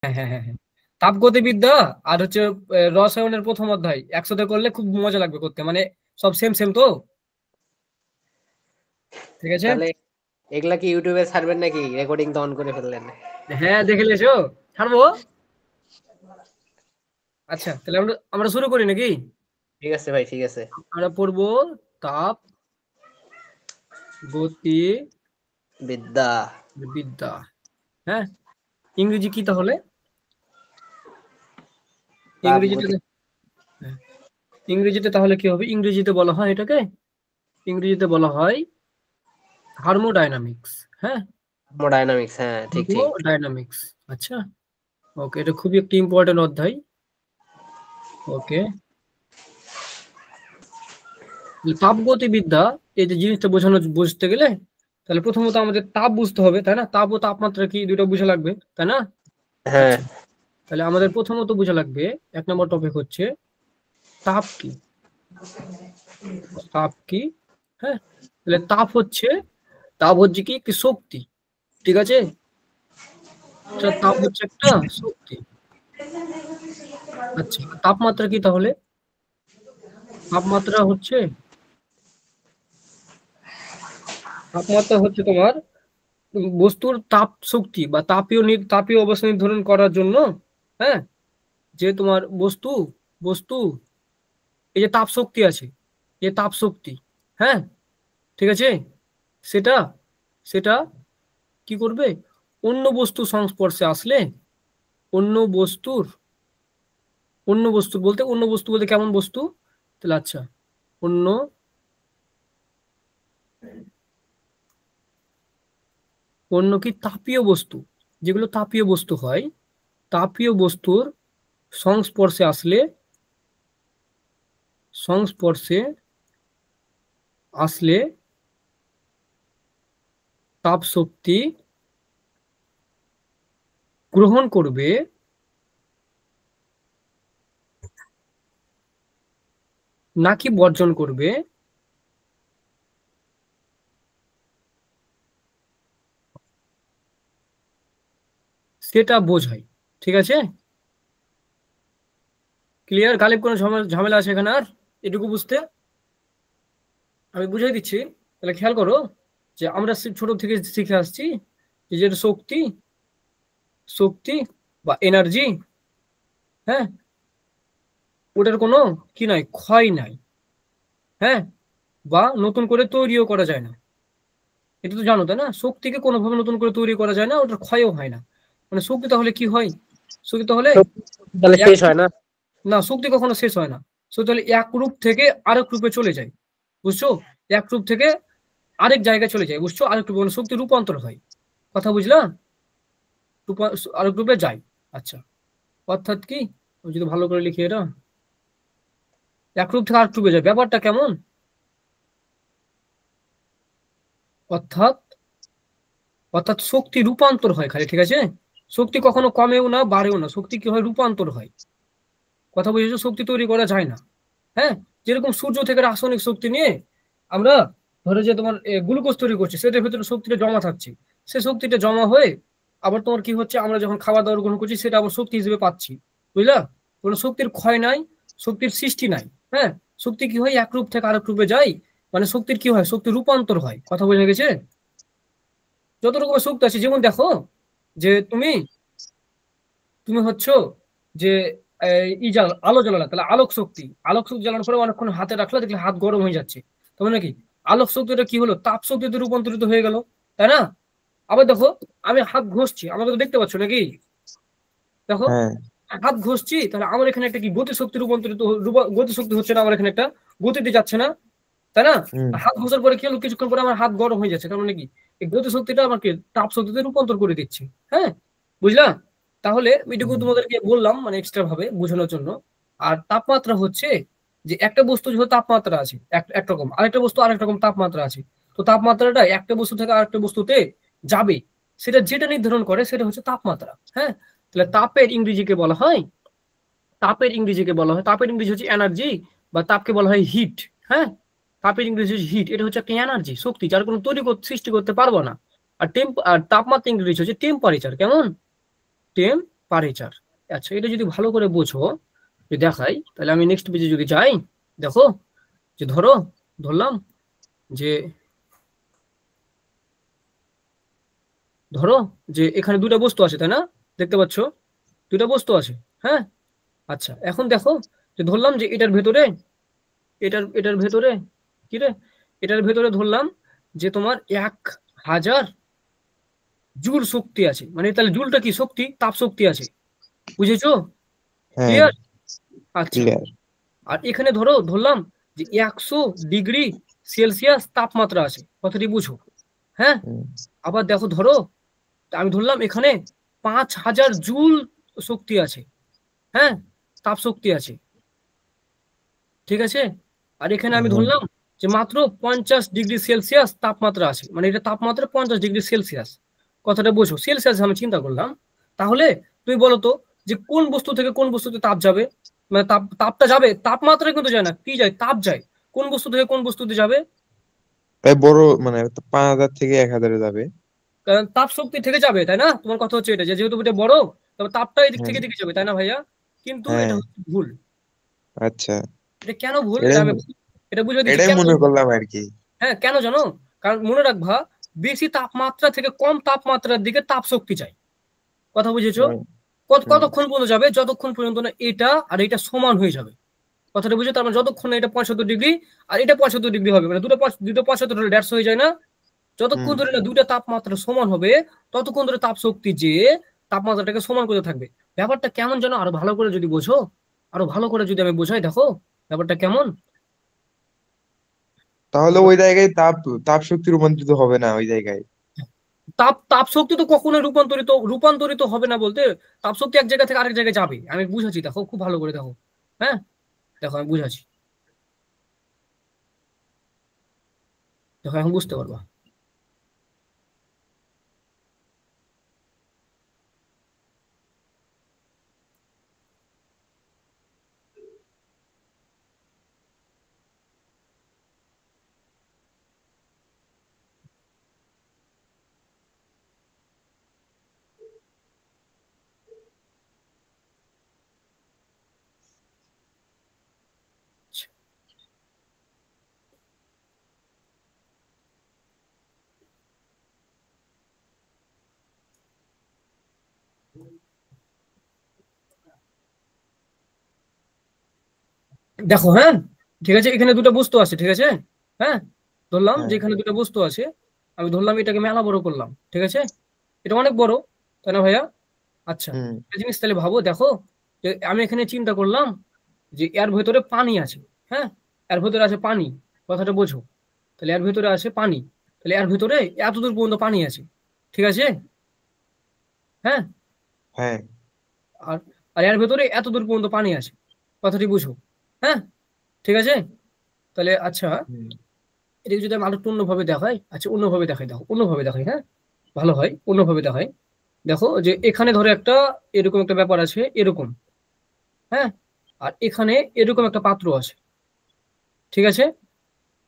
হ্যাঁ হ্যাঁ হ্যাঁ হ্যাঁ। তাপগতিবিদ্যা আর হচ্ছে রসায়নের প্রথম অধ্যায় একসাথে করলে খুব মজা লাগবে করতে, মানে সব সেম সেম তো। ঠিক আছে। তাহলে এগুলা কি ইউটিউবে ছাড়বেন নাকি? রেকর্ডিং তো অন করে ফেললেন। হ্যাঁ দেখে লেছো, ছাড়বো। আচ্ছা তাহলে আমরা আমরা শুরু করি নাকি? ঠিক আছে ভাই, ঠিক আছে। আমরা পড়বো তাপ গতি বিদ্যা। বিদ্যা। হ্যাঁ, ইংরেজি কি তাহলে? ইংরেজিতে তাপগতি। হ্যাঁ, ইংরেজিতে তাহলে কি হবে? ইংরেজিতে বলা হয় এটাকে, ইংরেজিতে বলা হয় থার্মোডাইনামিক্স। হ্যাঁ, থার্মোডায়নামিক্স, হ্যাঁ ঠিক ঠিক। থার্মোডাইনামিক্স। আচ্ছা, ওকে, এটা খুবই একটি ইম্পর্টেন্ট অধ্যায়। ওকে, তাপগতিবিদ্যা, এই যে জিনিসটা বুঝতে গেলে তাহলে প্রথমত আমাদের তাপ বুঝতে হবে, তাই না? তাপ ও তাপমাত্রা কি দুটো বুঝা লাগবে, তাই না? হ্যাঁ। আচ্ছা, তাহলে আমাদের প্রথমত বুঝা লাগবে, এক নম্বর টপিক হচ্ছে তাপ কি। তাপ কি? হ্যাঁ, তাহলে তাপ হচ্ছে কি একটি শক্তি, ঠিক আছে? তাপ হচ্ছে একটা শক্তি। আচ্ছা, তাপমাত্রা কি তাহলে? তাপমাত্রা হচ্ছে তাপমাত্রা হচ্ছে তোমার বস্তুর তাপ শক্তি বা তাপীয় অবস্থা নির্ধারণ করার জন্য, হ্যাঁ, যে তোমার বস্তু এই যে তাপ শক্তি আছে, এই তাপ শক্তি, হ্যাঁ, ঠিক আছে, সেটা সেটা কি করবে? অন্য বস্তু সংস্পর্শে আসলে অন্য বস্তুর অন্য বস্তু বলতে কেমন বস্তু? তাহলে আচ্ছা, অন্য অন্য কি তাপীয় বস্তু, যেগুলো তাপীয় বস্তু হয়, তাপীয় বস্তুর সংস্পর্শে আসলে সংস্পর্শে আসলে তাপ শক্তি গ্রহণ করবে নাকি বর্জন করবে, সেটা বোঝায়। ঠিক আছে, ক্লিয়ার? গালিব কোনো ঝামেলা আছে এখানে আর এটুকু বুঝতে? আমি বুঝাই দিচ্ছি, তাহলে খেয়াল করো যে আমরা ছোট থেকে শিখে আসছি যে যেটা শক্তি, শক্তি বা এনার্জি, হ্যাঁ, ওটার কোনো কি নাই, ক্ষয় নাই, হ্যাঁ, বা নতুন করে তৈরিও করা যায় না। এটা তো জানো তাই না? শক্তিকে কোনোভাবে নতুন করে তৈরি করা যায় না, ওটার ক্ষয়ও হয় না। মানে শক্তি তাহলে কি হয়? শক্তি তাহলে তাহলে এক, শেষ হয় না? না, শক্তি কখনো শেষ হয় না। শক্তি তাহলে এক রূপ থেকে আরেক রূপে চলে যায়, বুঝছো? এক রূপ থেকে আরেক জায়গায় চলে যায়, বুঝছো? আরেক রূপে, মানে শক্তি রূপান্তর হয়, কথা বুঝলা? আরেক রূপে যায়। আচ্ছা, অর্থাৎ কি, আমি যদি ভালো করে লিখি এটা, এক রূপ থেকে আরেক রূপে যায়, ব্যাপারটা কেমন? অর্থাৎ অর্থাৎ শক্তি রূপান্তর হয় খালি, ঠিক আছে? শক্তি কখনো কমেও না বাড়েও না, শক্তি কি হয়, রূপান্তর হয়, কথা বুঝেছো? শক্তি তৈরি করা যায় না। হ্যাঁ, যেরকম সূর্য থেকে রাসায়নিক শক্তি নিয়ে আমরা ধরো যে তোমার গ্লুকোজ তৈরি করছি, সেটার ভিতরে শক্তিটা জমা থাকছে, সে শক্তিটা জমা হয়ে আবার তোমার কি হচ্ছে, আমরা যখন খাবার দাবার গ্রহণ করছি সেটা আবার শক্তি হিসেবে পাচ্ছি, বুঝলা? কোনো শক্তির ক্ষয় নাই, শক্তির সৃষ্টি নাই। হ্যাঁ, শক্তি কি হয়, এক রূপ থেকে আরেক রূপে যায়, মানে শক্তির কি হয়, শক্তি রূপান্তর হয়, কথা বোঝা গেছে? যত রকমের শক্তি আছে, যেমন দেখো যে তুমি তুমি হচ্ছে যে আলো জ্বালালা, তাহলে আলোক শক্তি জ্বালানোর পরে অনেকক্ষণ হাতে রাখলে দেখলে হাত গরম হয়ে যাচ্ছে, তবে নাকি আলোক শক্তিটা কি হলো, তাপ শক্তিতে রূপান্তরিত হয়ে গেল, তাই না? আবার দেখো, আমি হাত ঘষছি, আমাকে তো দেখতে পাচ্ছ নাকি? দেখো, হ্যাঁ। হাত ঘষছি, তাহলে আমার এখানে একটা কি গতি শক্তি হচ্ছে না, আমার এখানে একটা গতিতে যাচ্ছে না, তাই না? হুম। হাত ঘষার পরে কি হলো, কিছুক্ষণ পরে আমার হাত গরম হয়ে যাচ্ছে, কারণ নাকি এই গতি শক্তিটা আমাকে তাপ শক্তিতে রূপান্তর করে দিচ্ছে। হ্যাঁ, বুঝলা? তাহলে এটুকু হুম। তোমাদেরকে বললাম মানে এক্সট্রা ভাবে বোঝানোর জন্য। আর তাপমাত্রা হচ্ছে যে একটা বস্তু যেহেতু তাপমাত্রা আছে একরকম, আরেকটা বস্তু আরেক রকম তাপমাত্রা আছে, তো তাপমাত্রাটা একটা বস্তু থেকে আরেকটা বস্তুতে যাবে, সেটা যেটা নির্ধারণ করে সেটা হচ্ছে তাপমাত্রা। হ্যাঁ, তাহলে তাপের ইংরেজি হচ্ছে এনার্জি, বা তাপকে বলা হয় হিট। হ্যাঁ, তাপের ইংরেজি হচ্ছে হিট, এটা হচ্ছে একটা এনার্জি, শক্তি, যার কোনো সৃষ্টি করতে পারবো না। আর তাপমাত্রা ইংরেজি হচ্ছে টেম্পারেচার, কেমন? পারেচার। আচ্ছা, এটা যদি ভালো করে বোঝো, যদি দেখাই, তাহলে আমি নেক্সট পেজে যদি যাই, দেখো যে ধরলাম যে ধরো যে এখানে দুটা বস্তু আছে, তাই না? দেখতে পাচ্ছ দুটা বস্তু আছে। হ্যাঁ, আচ্ছা এখন দেখো যে ধরলাম যে এটার ভেতরে এটার ভেতরে কি রে, এটার ভেতরে ধরলাম যে তোমার 1000 জুল শক্তি আছে। মানে তাহলে জুলটা কি? শক্তি, তাপ শক্তি আছে। বুঝেছো? হ্যাঁ, ক্লিয়ার? আচ্ছা, ক্লিয়ার। আর এখানে ধরলাম যে 100 ডিগ্রি সেলসিয়াস তাপমাত্রা আছে। কথাটি বুঝো। হ্যাঁ, আবার দেখো আমি ধরলাম এখানে 5000 জুল শক্তি আছে। হ্যাঁ, তাপ শক্তি আছে। ঠিক আছে, আর এখানে আমি ধরলাম যে মাত্র 50 ডিগ্রি সেলসিয়াস তাপমাত্রা আছে। মানে এটা তাপমাত্রা 50 ডিগ্রি সেলসিয়াস। কথাটা বোঝো, সেলসিয়াস আমি চিন্তা করলাম। তাহলে তুমি বলো তো যে কোন বস্তু থেকে কোন বস্তুতে তাপ যাবে? মানে তাপটা যাবে, তাপমাত্রা কিন্তু যায় না, কি যায়? তাপ যায়। কোন বস্তু থেকে কোন বস্তুতে যাবে? তাই বড় মানে 5000 থেকে 1000 যাবে। কারণ তাপ শক্তি থেকে যাবে, তাই না? তোমার কথা হচ্ছে এটা, যে যেহেতু এটা বড়, তবে তাপটা এদিক হ্যাঁ, থেকে দিকে যাবে, তাই না ভাইয়া? কিন্তু এটা হ্যাঁ। হচ্ছে ভুল। আচ্ছা, এটা কেন ভুল, এটাই এটা বুঝে দিচ্ছি এটাই কেন। মনে করলাম আর কি। হ্যাঁ, কেন জানো? কারণ মনে রাখবা, বেশি তাপমাত্রা থেকে কম তাপমাত্রার দিকে তাপ শক্তি চাই। কথা বুঝেছো? হুম, হুম, কতক্ষণ পর্যন্ত যাবে? যতক্ষণ পর্যন্ত না এটা আর এটা সমান হয়ে যাবে। কথাটা বুঝে, তার মানে যতক্ষণ না এটা 75 ডিগ্রি আর এটা 75 ডিগ্রি হবে, মানে দুটো 75 হলে 150 হয়ে যায় না? যতক্ষণ হুম। ধরে না দুটো তাপমাত্রা সমান হবে, ততক্ষণ ধরে তাপ শক্তি যে তাপমাত্রাটাকে সমান করতে থাকবে। ব্যাপারটা কেমন জানো? আরো ভালো করে যদি বোঝো, আরো ভালো করে যদি আমি বোঝাই, দেখো ব্যাপারটা কেমন। তাহলে ওই জায়গায় তাপ তাপ শক্তি রূপান্তরিত হবে না ওই জায়গায়। তাপ তাপ শক্তি তো কখনোই রূপান্তরিত হবে না বলতে, তাপ শক্তি এক জায়গা থেকে আরেক জায়গায় যাবে। আমি বুঝাচ্ছি, দেখো খুব ভালো করে দেখো। হ্যাঁ, দেখো আমি বুঝাচ্ছি, দেখো এখন বুঝতে পারবা। দেখো, হ্যাঁ ঠিক আছে, এখানে দুটো বস্তু আছে, ঠিক আছে। হ্যাঁ, ধরলাম যে হ্যাঁ। এখানে দুটো বস্তু আছে। আমি ধরলাম এটাকে মেলা বড় করলাম, ঠিক আছে। এটা অনেক বড়, তাই না ভাইয়া? আচ্ছা, হুম, একটা জিনিস তাহলে ভাবো, দেখো যে আমি এখানে চিন্তা করলাম যে এর ভেতরে পানি আছে। হ্যাঁ, এর ভেতরে আছে পানি। কথাটা বোঝো, তাহলে এর ভেতরে আছে পানি। তাহলে এর ভেতরে এত দূর পর্যন্ত পানি আছে, ঠিক আছে। হ্যাঁ, হ্যাঁ। আর আর এর ভেতরে এত দূর পর্যন্ত পানি আছে। কথাটি বুঝো। হ্যাঁ, ঠিক আছে। তাহলে আচ্ছা, হুম, এটাকে যদি আমি আরেকটু অন্যভাবে দেখাই, আচ্ছা অন্যভাবে দেখাই, দেখো অন্যভাবে দেখাই, হ্যাঁ ভালো হয়, অন্যভাবে দেখাই। দেখো যে এখানে ধরো একটা এরকম একটা ব্যাপার আছে, এরকম। হ্যাঁ, আর এখানে এরকম একটা পাত্র আছে, ঠিক আছে।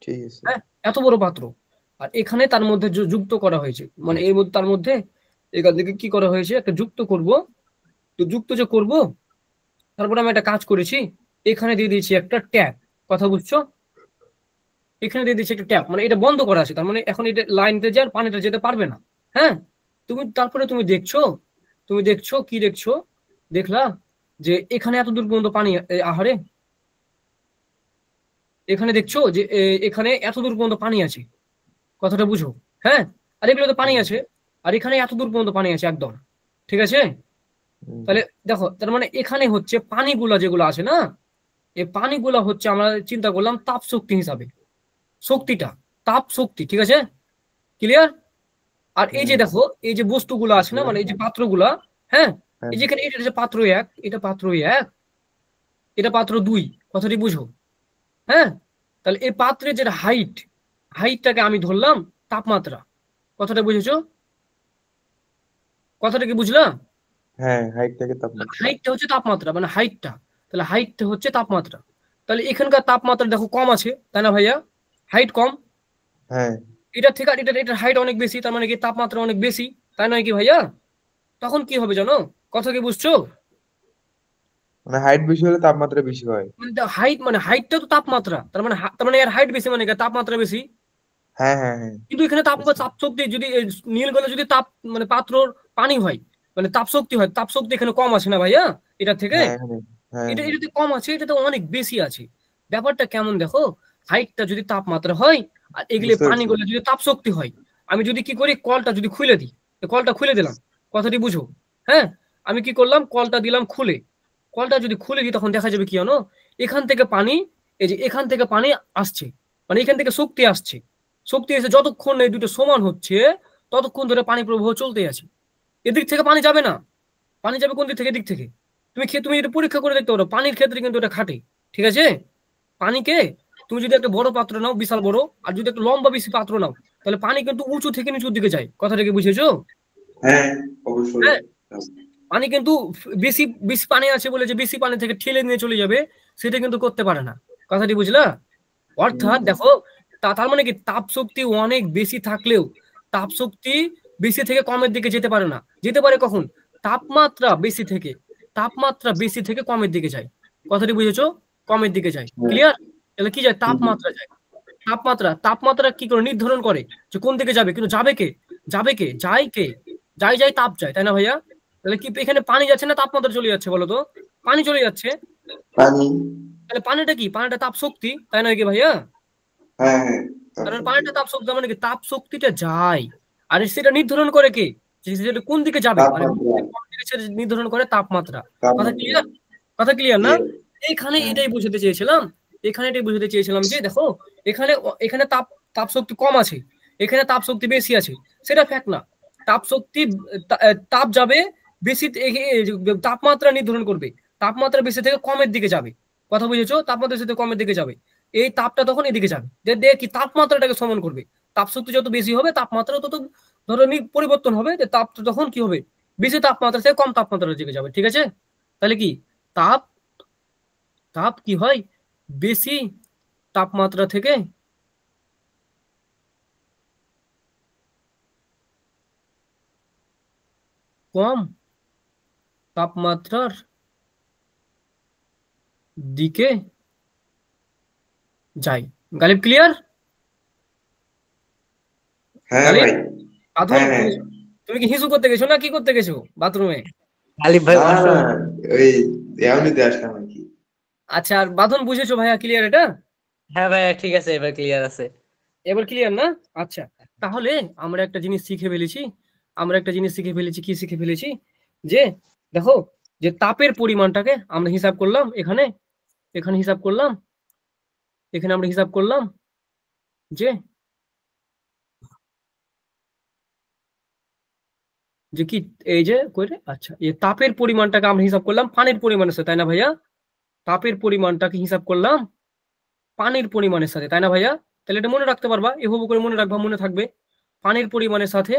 ঠিক আছে। হ্যাঁ, এত বড় পাত্র, আর এখানে তার মধ্যে যুক্ত করা হয়েছে, মানে এর মধ্যে তার মধ্যে এখান থেকে কি করা হয়েছে, একটা যুক্ত করব। তো যুক্ত যে করব, তারপরে আমি একটা কাজ করেছি, এখানে দিয়ে দিয়েছি একটা ট্যাপ। কথা বুঝছো? এখানে দিয়ে দিচ্ছি একটা ট্যাপ, মানে এটা বন্ধ করা আছে, তার মানে এখন এটা লাইনতে যে আর পানিটা যেতে পারবে না। হ্যাঁ, তারপরে তুমি দেখছো কি দেখছো, দেখলা যে এখানে এত দূর পর্যন্ত পানি, আহারে, এখানে দেখছো যে এখানে এত দূর পর্যন্ত পানি আছে। কথাটা বুঝো। হ্যাঁ, আর এগুলোতে পানি হুম, আছে, আর এখানে এত দূর পর্যন্ত পানি আছে একদম, ঠিক আছে। হুম। তাহলে দেখো, তার মানে এখানে হচ্ছে পানিগুলা যেগুলো আছে না, এই পানিগুলা হচ্ছে আমরা চিন্তা করলাম তাপ শক্তি হিসাবে, শক্তিটা তাপ শক্তি, ঠিক আছে। ক্লিয়ার? আর এই যে হুম, দেখো, এই যে বস্তুগুলো আছে না, ক্লিয়ার। মানে এই যে পাত্রগুলা, হ্যাঁ, হ্যাঁ, এই যে এখানে এটা যে পাত্র এক, এটা পাত্র এক, এটা পাত্র দুই। কথাটি বুঝো। হ্যাঁ, তাহলে এই পাত্রের যেটা হাইটটাকে আমি ধরলাম তাপমাত্রা। কথাটা বুঝেছো? কথাটা কি বুঝলাম? হ্যাঁ। হাইটটাকে তাপমাত্রা। হাইটটা হচ্ছে তাপমাত্রা, মানে হাইটটা, তাহলে হাইটটা হচ্ছে তাপমাত্রা। তাহলে এখানকার তাপমাত্রা দেখো কম আছে, তাই না ভাইয়া? হাইট কম, হ্যাঁ, এটা থেকে আর এটার হাইট অনেক বেশি, তার মানে কি তাপমাত্রা অনেক বেশি, তাই নয় কি ভাইয়া? তখন কি হবে জানো? কথা কি বুঝছো? মানে হাইট বেশি হলে তাপমাত্রা বেশি হয়। মানে হাইটটা তো তাপমাত্রা, তার মানে এর হাইট বেশি মানে কি তাপমাত্রা বেশি। হ্যাঁ হ্যাঁ হ্যাঁ। কিন্তু এখানে বুঝছি। তাপ শক্তি যদি নীল গলে যদি তাপ মানে পাত্রর পানি হয়, মানে তাপ শক্তি হয়, তাপ শক্তি এখানে কম আছে না ভাইয়া এটা থেকে? হ্যাঁ হ্যাঁ হ্যাঁ হ্যাঁ। এটাতে কম আছে, এটাতে অনেক বেশি আছে। ব্যাপারটা কেমন দেখো, হাইটটা যদি তাপমাত্রা হয় আর এগুলি বুঝতে পানি পারছি। গলে যদি তাপ শক্তি হয়, আমি যদি কি করি কলটা যদি খুলে দিই, কলটা খুলে দিলাম, কথাটি বুঝো। হ্যাঁ, আমি কি করলাম কলটা দিলাম খুলে, কলটা যদি খুলে দিই তখন দেখা যাবে কি জানো, এখান থেকে পানি, এই যে এখান থেকে পানি আসছে, মানে এখান থেকে শক্তি আসছে, শক্তি এসে যতক্ষণ এই দুটো সমান হচ্ছে ততক্ষণ ধরে পানি প্রবাহ চলতেই আছে। এদিক থেকে পানি যাবে না, পানি যাবে কোন দিক থেকে? দিক থেকে। তুমি এটা পরীক্ষা করে দেখতে পারো, পানির ক্ষেত্রে কিন্তু এটা খাটে, ঠিক আছে? পানিকে তুমি যদি একটা বড় পাত্র নাও বিশাল বড়, আর যদি একটা লম্বা বেশি পাত্র নাও, তাহলে পানি কিন্তু উঁচু থেকে নিচুর দিকে যায়, কথাটা কি বুঝেছো? হ্যাঁ অবশ্যই। হ্যাঁ, পানি কিন্তু বেশি বেশি পানি আছে বলে যে বেশি পানি থেকে ঠেলে নিয়ে চলে যাবে, সেটা কিন্তু করতে পারে না, কথাটি বুঝলা? অর্থাৎ দেখো, তার মানে কি তাপ শক্তি অনেক বেশি থাকলেও তাপ শক্তি বেশি থেকে কমের দিকে যেতে পারে না। যেতে পারে কখন? তাপমাত্রা বেশি থেকে কমের দিকে যায়, কথাটি বুঝেছো? কমের দিকে যায়, ক্লিয়ার? তাহলে কি যায়? তাপমাত্রা যায়। তাপমাত্রা কি করে নির্ধারণ করে যে কোন দিকে যাবে? কিন্তু যাবে কে যায় কে? যায় তাপ যায়, তাই না ভাইয়া? তাহলে কি এখানে পানি যাচ্ছে না তাপমাত্রা চলে যাচ্ছে বলো তো? পানি চলে যাচ্ছে। পানি। তাহলে পানিটা কি? পানিটা তাপ শক্তি, তাই নয় কি ভাইয়া? হ্যাঁ হ্যাঁ। কারণ পানিটা তাপ শক্তি, মানে কি তাপ শক্তিটা যায়। আর সেটা নির্ধারণ করে কে? যে সেটা কোন দিকে যাবে, মানে তাপমাত্রা। কোন দিকে সেটা নির্ধারণ করে তাপমাত্রা। কথা তাপমাত্রা। ক্লিয়ার? কথা ক্লিয়ার না? Yes. এইখানে হ্যাঁ এটাই বুঝাতে চেয়েছিলাম, যে দেখো, এখানে তাপ তাপ শক্তি কম আছে, এখানে তাপ শক্তি বেশি আছে, সেটা ফ্যাক্ট না। তাপ শক্তি তাপ যাবে বেশি, তাপমাত্রা নির্ধারণ করবে, তাপমাত্রা বেশি থেকে কমের দিকে যাবে, কথা বুঝেছো? তাপমাত্রা বেশি থেকে কমের দিকে যাবে, এই তাপটা তখন এদিকে যাবে, দিয়ে কি তাপমাত্রাটাকে সমান করবে। তাপ শক্তি যত বেশি হবে তাপমাত্রা তত ধরনের পরিবর্তন হবে, যে তাপ তখন কি হবে, বেশি তাপমাত্রা থেকে কম তাপমাত্রার দিকে যাবে, ঠিক আছে? তাহলে কি তাপ তাপ কি হয়, বেশি তাপমাত্রা থেকে কম তাপমাত্রার দিকে যায়। গালিব ক্লিয়ার? হ্যাঁ গালিব, ভাই। বাথরুম, হ্যাঁ হ্যাঁ। তুমি কি হিসু করতে গেছো না কি করতে গেছো বাথরুমে? আলিফ ভাই না না, ওয়াশরুম। ওই এমনিতে আসলাম আর কি। আচ্ছা, আর বাঁধন বুঝেছো ভাইয়া? ক্লিয়ার এটা? হ্যাঁ ভাই ঠিক আছে, এবার ক্লিয়ার আছে। এবার ক্লিয়ার না? আচ্ছা, তাহলে আমরা একটা জিনিস শিখে ফেলেছি, কি শিখে ফেলেছি, যে দেখো, যে তাপের পরিমাণটাকে আমরা হিসাব করলাম, এখানে হিসাব করলাম, এখানে আমরা হিসাব করলাম যে যে কি, এই যে করে, আচ্ছা, এই তাপের পরিমাণটাকে আমরা হিসাব করলাম পানির পরিমাণের সাথে, তাই না ভাইয়া? তাপের পরিমাণটাকে হিসাব করলাম পানির পরিমাণের সাথে, তাই না ভাইয়া? তাহলে এটা মনে রাখতে পারবা, এভাবে করে মনে রাখবা, মনে থাকবে, পানির পরিমাণের সাথে।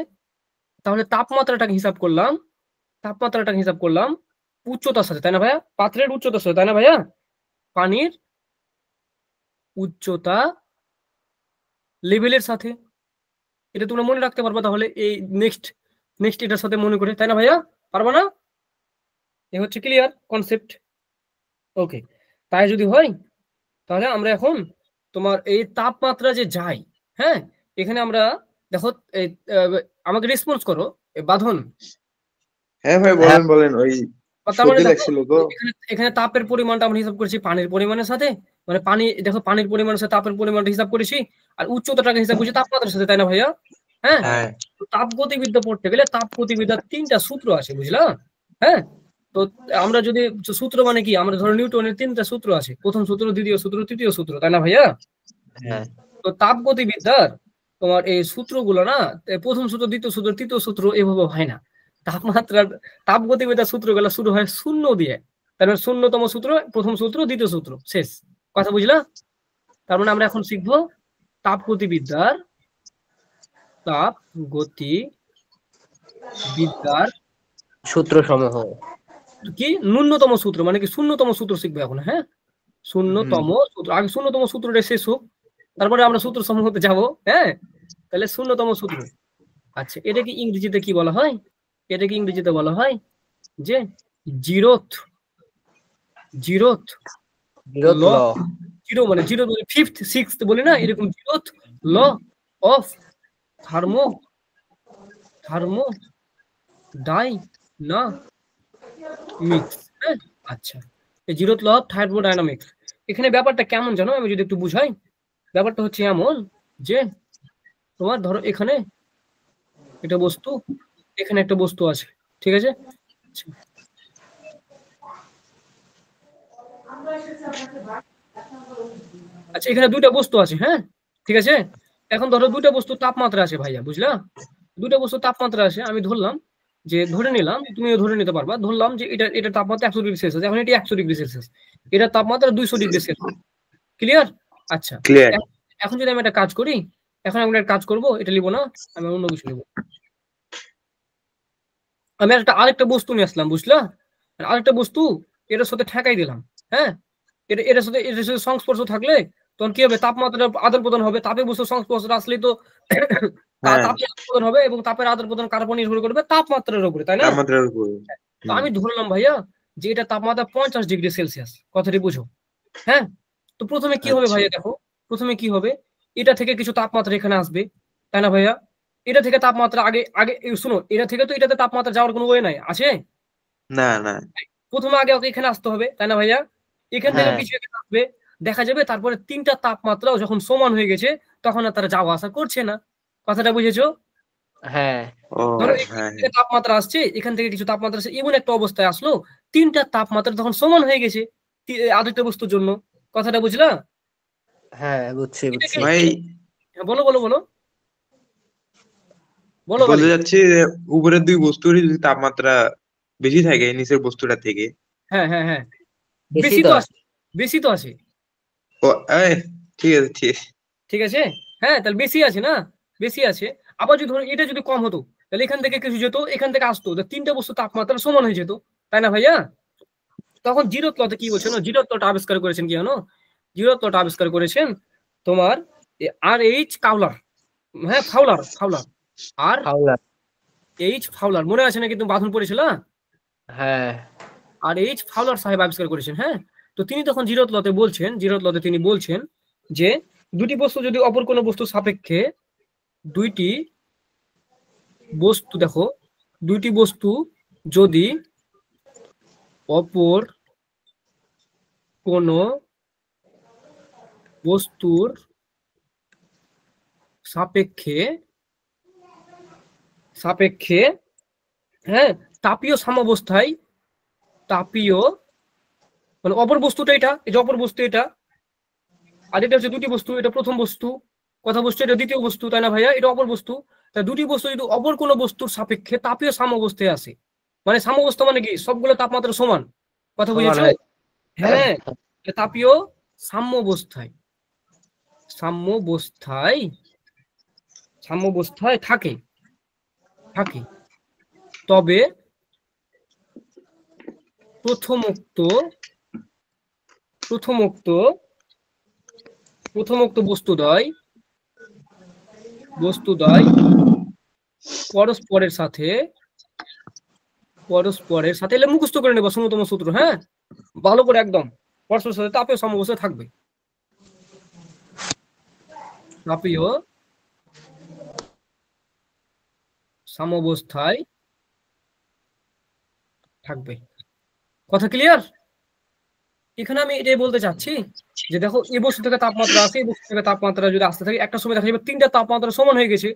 তাহলে তাপমাত্রাটাকে হিসাব করলাম উচ্চতার সাথে, তাই না ভাইয়া? পাত্রের উচ্চতার সাথে, তাই না ভাইয়া? পানির উচ্চতা লেভেলের সাথে। এটা তোমরা মনে রাখতে পারবা তাহলে এই নেক্সট নেক্সট এটার সাথে মনে করে, তাই না ভাইয়া? পারবা না? এ হচ্ছে ক্লিয়ার কনসেপ্ট। ওকে, তাই যদি হয় তাহলে আমরা এখন তোমার এই তাপমাত্রা যে যাই, হ্যাঁ, এখানে আমরা দেখো, এই আমাকে রেসপন্স করো, বাঁধন। হ্যাঁ ভাই হ্যাঁ বলেন বলেন, ওই তার মানে সর্দি দেখো, লাগছিল তো। এখানে তাপের পরিমাণটা আমরা হিসাব করেছি পানির পরিমাণের সাথে, মানে পানি, দেখো পানির পরিমাণের সাথে তাপের পরিমাণটা হিসাব করেছি, আর উচ্চতাটাকে হিসাব করেছি তাপমাত্রার সাথে, তাই না ভাইয়া? হ্যাঁ, হ্যাঁ তো তাপগতিবিদ্যা পড়তে গেলে তাপগতিবিদ্যার 3টা সূত্র আছে, বুঝলা? হ্যাঁ, তো আমরা যদি সূত্র মানে কি, আমরা ধরো নিউটনের 3টা সূত্র আছে, প্রথম সূত্র, দ্বিতীয় সূত্র, তৃতীয় সূত্র, তাই না ভাইয়া? হ্যাঁ তো তাপগতিবিদ্যার তোমার এই সূত্রগুলো না, প্রথম সূত্র, দ্বিতীয় সূত্র, তৃতীয় সূত্র এভাবে হয় না। তাপমাত্রার তাপগতিবিদ্যার সূত্রগুলো শুরু হয় শূন্য দিয়ে, তার মানে 0তম সূত্র, প্রথম সূত্র, দ্বিতীয় সূত্র, শেষ। কথা বুঝলা? তার মানে আমরা এখন শিখবো তাপগতিবিদ্যার তাপগতিবিদ্যার সূত্র সমূহ। কি ন্যূনতম সূত্র, মানে কি 0তম সূত্র শিখবো এখন। হ্যাঁ, হুম। 0তম সূত্র, আগে 0তম সূত্রটা শেষ হোক, তারপরে আমরা সূত্র সমূহতে যাব। হ্যাঁ, তাহলে 0তম সূত্র। আচ্ছা, এটাকে ইংরেজিতে কি বলা হয়? এটাকে ইংরেজিতে বলা হয় যে zeroth zeroth zeroth law. Law. Zero মানে ফিফথ সিক্সথ বলি না, এরকম zeroth law of thermo thermodynamics. হ্যাঁ, আচ্ছা, এই জিরোথ ল অফ থার্মোডাইনামিক্স। এখানে ব্যাপারটা কেমন জানো, আমি যদি একটু বুঝাই। ব্যাপারটা হচ্ছে এমন যে তোমার ধরো এখানে একটা বস্তু, এখানে একটা বস্তু আছে, ঠিক আছে। আচ্ছা, এখানে দুইটা বস্তু আছে, হ্যাঁ, ঠিক আছে। এখন ধরো দুইটা বস্তুর তাপমাত্রা আছে ভাইয়া, বুঝলা? দুইটা বস্তুর তাপমাত্রা আছে, আমি ধরলাম যে, ধরে নিলাম, তুমিও ধরে নিতে পারবা, ধরলাম যে এটা তাপমাত্রা 100°C, এখন এটি 100°C, এটার তাপমাত্রা 200°C। ক্লিয়ার? আচ্ছা, ক্লিয়ার। এখন যদি আমি একটা কাজ করি, এখন আমি একটা কাজ করব, এটা লিখবো না, আমি অন্য কিছু লিখবো। আমি আরেকটা বস্তু নিয়ে আসলাম, বুঝলা? আরেকটা বস্তু এটার সাথে ঠেকাই দিলাম, হ্যাঁ। এটার সাথে সংস্পর্শ থাকলে তখন কি হবে, তাপমাত্রার আদান প্রদান হবে। তাপের বস্তু সংস্পর্শ আসলে তো হ্যাঁ, তাপের আদান প্রদান হবে, এবং তাপের আদান প্রদান কার উপর নির্ভর করবে? তাপমাত্রার উপরে, তাই না? তাপমাত্রার উপর। তো আমি ধরলাম ভাইয়া যে এটা তাপমাত্রা 50°C, কথাটি বুঝো। হ্যাঁ, তো প্রথমে কি হবে আচ্ছা। ভাইয়া, দেখো প্রথমে কি হবে, এটা থেকে কিছু তাপমাত্রা এখানে আসবে, তাই না ভাইয়া? এটা থেকে তাপমাত্রা আগে আগে শুনো, এটা থেকে তো এটাতে তাপমাত্রা যাওয়ার কোনো ওয়ে নাই, আছে? না না। প্রথমে আগে ওকে এখানে আসতে হবে, তাই না ভাইয়া? এখান থেকে হ্যাঁ কিছু এখানে আসবে, দেখা যাবে তারপরে তিনটা তাপমাত্রাও যখন সমান হয়ে গেছে, তখন আর তারা যাওয়া আসা করছে না। কথাটা বুঝেছো? হ্যাঁ ও ধরো এখান হ্যাঁ থেকে তাপমাত্রা আসছে, এখান থেকে কিছু তাপমাত্রা আসছে, এমন একটা অবস্থায় আসলো তিনটা তাপমাত্রা তখন সমান হয়ে গেছে আরেকটা বস্তুর জন্য। কথাটা বুঝলা? হ্যাঁ, বুঝছি এটাকে বুঝছি। ভাই, হ্যাঁ, বলো বলো বলো বলো বলতে গালি। যাচ্ছি যে উপরের দুই বস্তুরই যদি তাপমাত্রা বেশি থাকে নিচের বস্তুটা থেকে। হ্যাঁ হ্যাঁ হ্যাঁ, বেশি বেশি তো তো আছে। আছে, বেশি তো আছে, ও এই, ঠিক আছে ঠিক আছে। ঠিক আছে। হ্যাঁ, তাহলে বেশি আছে না, বেশি আছে। আবার যদি ধরো এটা যদি কম হতো, তাহলে এখান থেকে কিছু যেত, এখান থেকে আসতো, তো তিনটা বস্তু তাপমাত্রা সমান হয়ে যেত, তাই না ভাইয়া? তখন জিরোথ লতে কি বলছে না, জিরোথ লটা আবিষ্কার করেছেন কি জানো? জিরোথ লটা আবিষ্কার করেছেন তোমার আর কাউলার। হ্যাঁ, ফাউলার ফাউলার আর হাওলার। ফাউলার, মনে আছে নাকি? তুমি বাঁধন পড়েছিল। হ্যাঁ ফাউলার সাহেব আবিষ্কার করেছেন, হ্যাঁ। তো তিনি তখন জিরোথ লতে বলছেন, জিরোথ লতে তিনি বলছেন যে দুটি বস্তু যদি অপর কোনো বস্তু সাপেক্ষে, দুইটি বস্তু, দেখো, দুইটি বস্তু যদি অপর কোনো বস্তুর সাপেক্ষে সাপেক্ষে হ্যাঁ, তাপীয় সাম্যাবস্থায়, তাপীয় মানে অপর বস্তুটা এটা, এই যে অপর বস্তু এটা, আর এটা হচ্ছে দুটি বস্তু, এটা প্রথম বস্তু, কথা বস্তু, এটা দ্বিতীয় বস্তু, তাই না ভাইয়া? এটা অপর বস্তু। তা দুটি বস্তু যদি অপর কোনো বস্তুর সাপেক্ষে তাপীয় সাম্যাবস্থায় আসে, মানে সাম্যাবস্থা মানে কি, সবগুলো তাপমাত্রা সমান, কথা সমান বুঝেছো? হয়। হ্যাঁ, তাপীয় সাম্যাবস্থায় সাম্যাবস্থায় সাম্যাবস্থায় থাকে থাকে তবে প্রথমোক্ত প্রথমোক্ত প্রথমোক্ত বস্তুদ্বয় পরস্পরের সাথে এলে মুখস্থ করে নেবো সমতম সূত্র, হ্যাঁ, ভালো করে একদম। পরস্পরের সাথে তাপীয় সাম্যাবস্থায় থাকবে, তাপীয় সাম্যাবস্থায় থাকবে। কথা ক্লিয়ার? এখানে আমি এটাই বলতে চাচ্ছি যে দেখো, এই বস্তু থেকে তাপমাত্রা আছে, এই বস্তু থেকে তাপমাত্রা যদি আসতে থাকে, একটা সময় দেখা যাবে তিনটা তাপমাত্রা সমান হয়ে গেছে।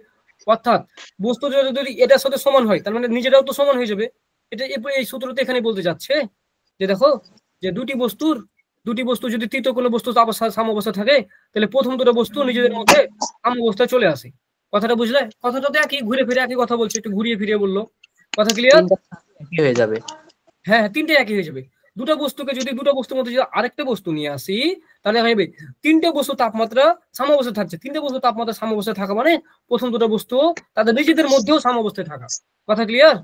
অর্থাৎ বস্তু যদি এটার সাথে সমান হয়, তার মানে নিজেরাও তো সমান হয়ে যাবে। এটা এই সূত্রতে এখানে বলতে যাচ্ছে যে দেখো, যে দুটি বস্তু যদি তৃতীয় কোনো বস্তু সাম্যাবস্থা থাকে, তাহলে প্রথম দুটো বস্তু নিজেদের মধ্যে সাম্যাবস্থায় চলে আসে। কথাটা বুঝলে? কথাটা তো একই, ঘুরে ফিরে একই কথা বলছে, একটু ঘুরিয়ে ফিরিয়ে বললো। কথা ক্লিয়ার? তিনটা একই হয়ে যাবে। হ্যাঁ, তিনটে একই হয়ে যাবে। দুটো বস্তুর মধ্যে যদি আরেকটা বস্তু নিয়ে আসি, তাহলে হবে তিনটে বস্তু তাপমাত্রা সাম্যাবস্থায় থাকছে। তিনটে বস্তু তাপমাত্রা সাম্যাবস্থায় থাকা মানে প্রথম দুটো বস্তু তাদের নিজেদের মধ্যেও সাম্যাবস্থায় থাকা। কথা ক্লিয়ার?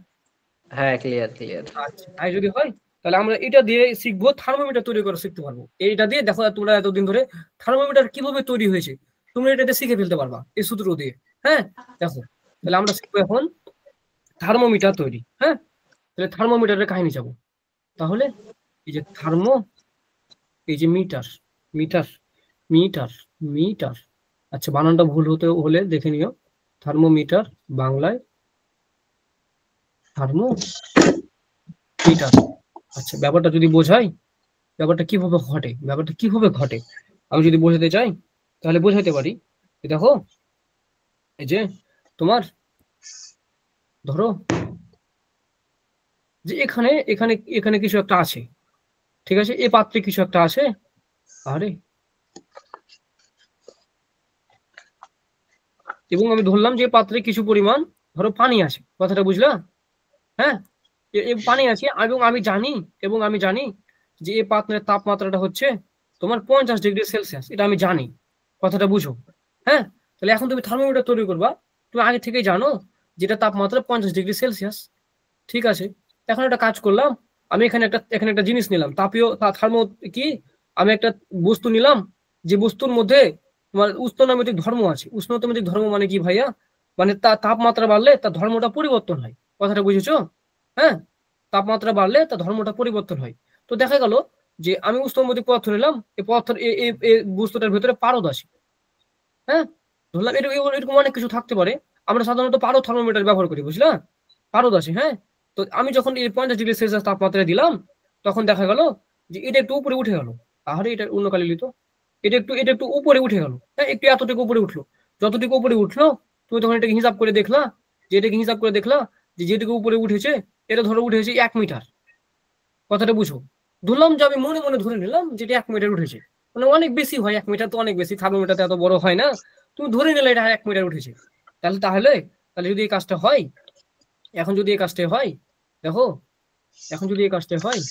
হ্যাঁ ক্লিয়ার ক্লিয়ার। আচ্ছা, তাই যদি হয় তাহলে আমরা এটা দিয়ে শিখবো, থার্মোমিটার তৈরি করা শিখতে পারবো। এইটা দিয়ে দেখো, তোমরা এতদিন ধরে থার্মোমিটার কিভাবে তৈরি হয়েছে তোমরা এটাতে শিখে ফেলতে পারবা এই সূত্র দিয়ে। হ্যাঁ, দেখো, তাহলে আমরা শিখবো এখন থার্মোমিটার তৈরি। হ্যাঁ, তাহলে থার্মোমিটারের কাহিনী যাব। তাহলে এই যে থার্মো, এই যে মিটার, মিটার মিটার মিটার, আচ্ছা বানানটা ভুল হতে হলে দেখে নিও। থার্মোমিটার বাংলায় থার্মো মিটার। আচ্ছা ব্যাপারটা যদি বোঝাই, ব্যাপারটা কিভাবে ঘটে, ব্যাপারটা কিভাবে ঘটে আমি যদি বোঝাতে চাই তাহলে বোঝাতে পারি। দেখো এই যে তোমার ধরো যে এখানে এখানে এখানে কিছু একটা আছে, ঠিক আছে, এই পাত্রে কিছু একটা আছে। আরে এবং আমি ধরলাম যে পাত্রে কিছু পরিমাণ ধরো পানি আছে, কথাটা বুঝলা? হ্যাঁ, পানি আছে এবং আমি জানি যে এই পাত্রের তাপমাত্রাটা হচ্ছে তোমার 50°C, এটা আমি জানি, কথাটা বুঝো। হ্যাঁ, তাহলে এখন তুমি থার্মোমিটার তৈরি করবা, তুমি আগে থেকেই জানো যেটা তাপমাত্রা 50°C। ঠিক আছে, এখন একটা কাজ করলাম, আমি এখানে একটা জিনিস নিলাম, তাপীয় থার্মো কি, আমি একটা বস্তু নিলাম, যে বস্তুর মধ্যে তোমার উষ্ণতামিতিক ধর্ম আছে। উষ্ণতামিতিক ধর্ম মানে কি ভাইয়া? মানে তাপমাত্রা বাড়লে তার ধর্মটা পরিবর্তন হয়, কথাটা বুঝেছো? হ্যাঁ, তাপমাত্রা বাড়লে তার ধর্মটা পরিবর্তন হয়। তো দেখা গেল যে আমি উষ্ণতামিতিক পদার্থ নিলাম, এই পদার্থ এই বস্তুটার ভেতরে পারদ আছে। হ্যাঁ, ধরলাম এরকম অনেক কিছু থাকতে পারে, আমরা সাধারণত পারদ থার্মোমিটার ব্যবহার করি, বুঝলা? পারদ আছে। হ্যাঁ, তো আমি যখন এই 50°C তাপমাত্রায় দিলাম, তখন দেখা গেল যে এটা একটু উপরে উঠে গেল। আরে এটা অন্য কালে লিত, এটা একটু উপরে উঠে গেল। হ্যাঁ, একটু এতটুকু উপরে উঠলো। যতটুকু উপরে উঠলো তুমি তখন এটাকে হিসাব করে দেখলা, যে যেটুকু উপরে উঠেছে এটা ধরো উঠেছে 1 মিটার। কথাটা বুঝো, ধরলাম যে আমি মনে মনে ধরে নিলাম যেটা 1 মিটার উঠেছে। মানে অনেক বেশি হয়, 1 মিটার তো অনেক বেশি, থার্মোমিটার এত বড় হয় না। তুমি ধরে নিলে এটা 1 মিটার উঠেছে। তাহলে তাহলে তাহলে যদি এই কাজটা হয়, এখন যদি এই কাজটা হয়, দেখো এখন যদি এই কাজটা হয়,